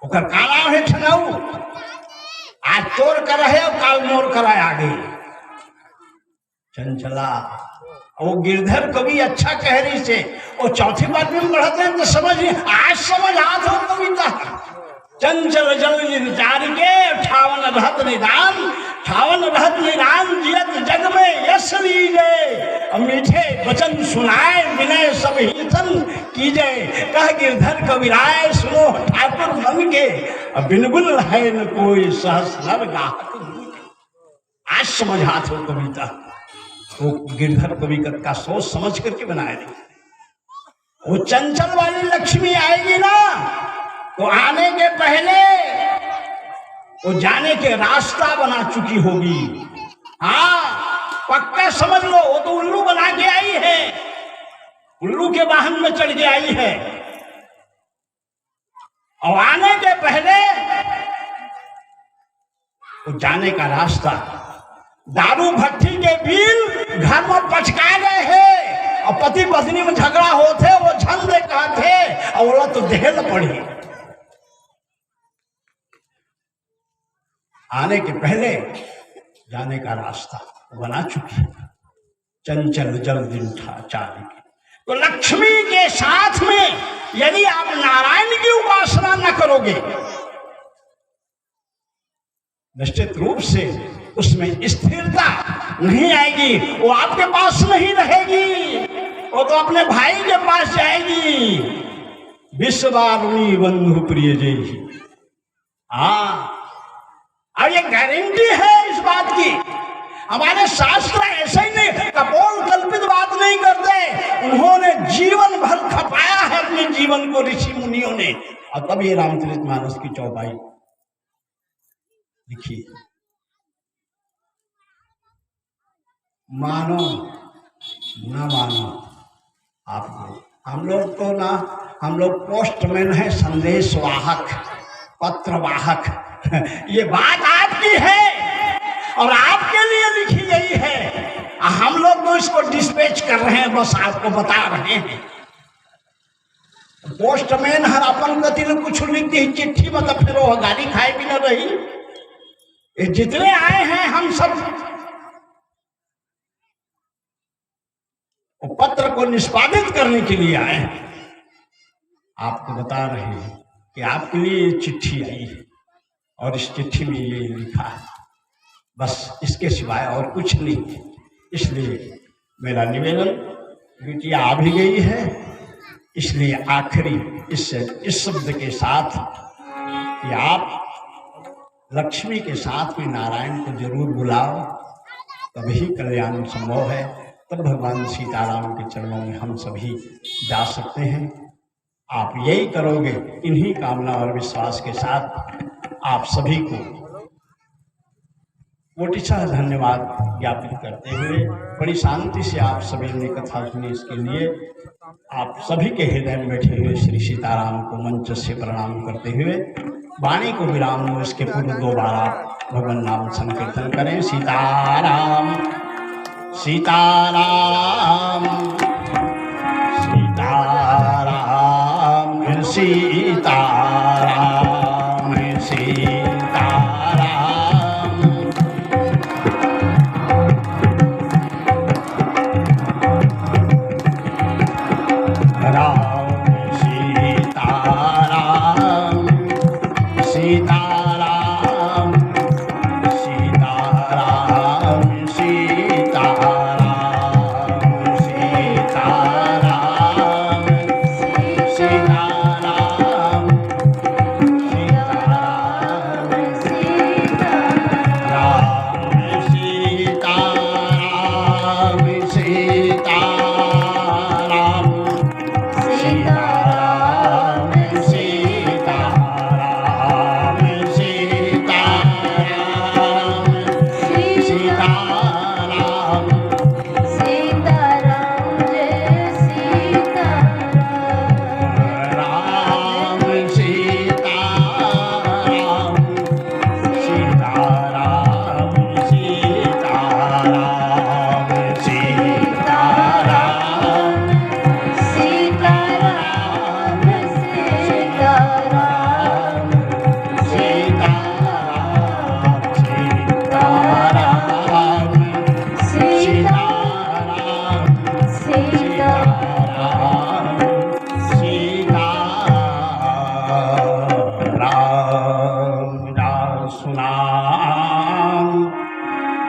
ओकर काला है छनाऊ, आज तोर कर रहे और काल मोर कराए आगे चंचला। वो गिरधर कवि अच्छा कह रही से, वो 4वीं 5वीं पढ़ते हैं तो समझ, आज समझ आत हो कविता। चंचल जल निचार के 58 रहत निदान, ठावन रहत निरान जियत जग में यश लीजे, मीठे वचन सुनाए विनय सब हितन कीजे, कह गिरधर कविराय सुनो ठाकुर मन के, बिनबुल है न कोई सहस नर गाहक। आज समझ हाथ हो कविता, वो गिरधर कवि का सोच समझ करके बनाए नहीं। वो चंचल वाली लक्ष्मी आएगी ना, तो आने के पहले वो जाने के रास्ता बना चुकी होगी। हाँ पक्का समझ लो, वो तो उल्लू बना के आई है, उल्लू के वाहन में चढ़ के आई है। और आने के पहले वो जाने का रास्ता, दारू भट्टी के बिल घर में पचका गए हैं और पति पत्नी में झगड़ा होते, वो झंडे कहते और वो तो दहेल पड़ी। आने के पहले जाने का रास्ता बना चुकी है। चंचल जल दिन था चारी की, तो लक्ष्मी के साथ में यदि आप नारायण की उपासना न करोगे, निश्चित रूप से उसमें स्थिरता नहीं आएगी, वो आपके पास नहीं रहेगी, वो तो अपने भाई के पास जाएगी। विश्ववारुणी बंधु प्रिय जय। हाँ, और ये गारंटी है इस बात की। हमारे शास्त्र ऐसे ही नहीं कपोल कल्पित बात नहीं करते, उन्होंने जीवन भर खपाया है अपने जीवन को ऋषि मुनियों ने, और तब ये रामचरितमानस की चौपाई लिखी। मानो न मानो आप लोग, हम लोग तो ना, हम लोग पोस्टमैन है, संदेश वाहक, पत्र वाहक। ये बात आपकी है और आपके लिए लिखी गई है, हम लोग तो इसको डिस्पैच कर रहे हैं, बस आपको बता रहे हैं। पोस्टमैन हर अपन गति ने कुछ लिख दी चिट्ठी, मतलब फिर वो गाड़ी खाए भी न रही। ये जितने आए हैं हम सब पत्र को निष्पादित करने के लिए आए हैं। आपको बता रहे हैं कि आपके लिए चिट्ठी आई है और इस चिट्ठी में ये लिखा है, बस इसके सिवाय और कुछ नहीं। इसलिए मेरा निवेदन, बिटिया आ भी गई है, इसलिए आखिरी इस शब्द के साथ कि आप लक्ष्मी के साथ में नारायण को जरूर बुलाओ, तभी कल्याण संभव है। तब भगवान सीताराम के चरणों में हम सभी जा सकते हैं। आप यही करोगे, इन्हीं कामना और विश्वास के साथ आप सभी को कोटिशः धन्यवाद ज्ञापित करते हुए, बड़ी शांति से आप सभी ने कथा सुनी, इसके लिए आप सभी के हृदय में बैठे हुए श्री सीताराम को मंच से प्रणाम करते हुए वाणी को विराम दो। इसके पूर्व 2 बार आप भगवान नाम संकीर्तन करें। सीताराम सीताराम सीताराम सीताराम सीताराम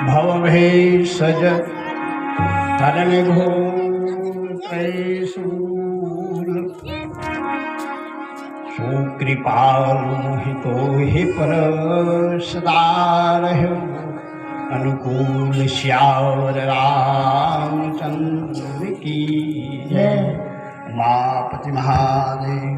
भव भेषज तरन घोषूल सुकृपाल मोहितो हि पर सदा रहो अनुकूल श्यावर रामचंद्र की जय। उमापति महादेव।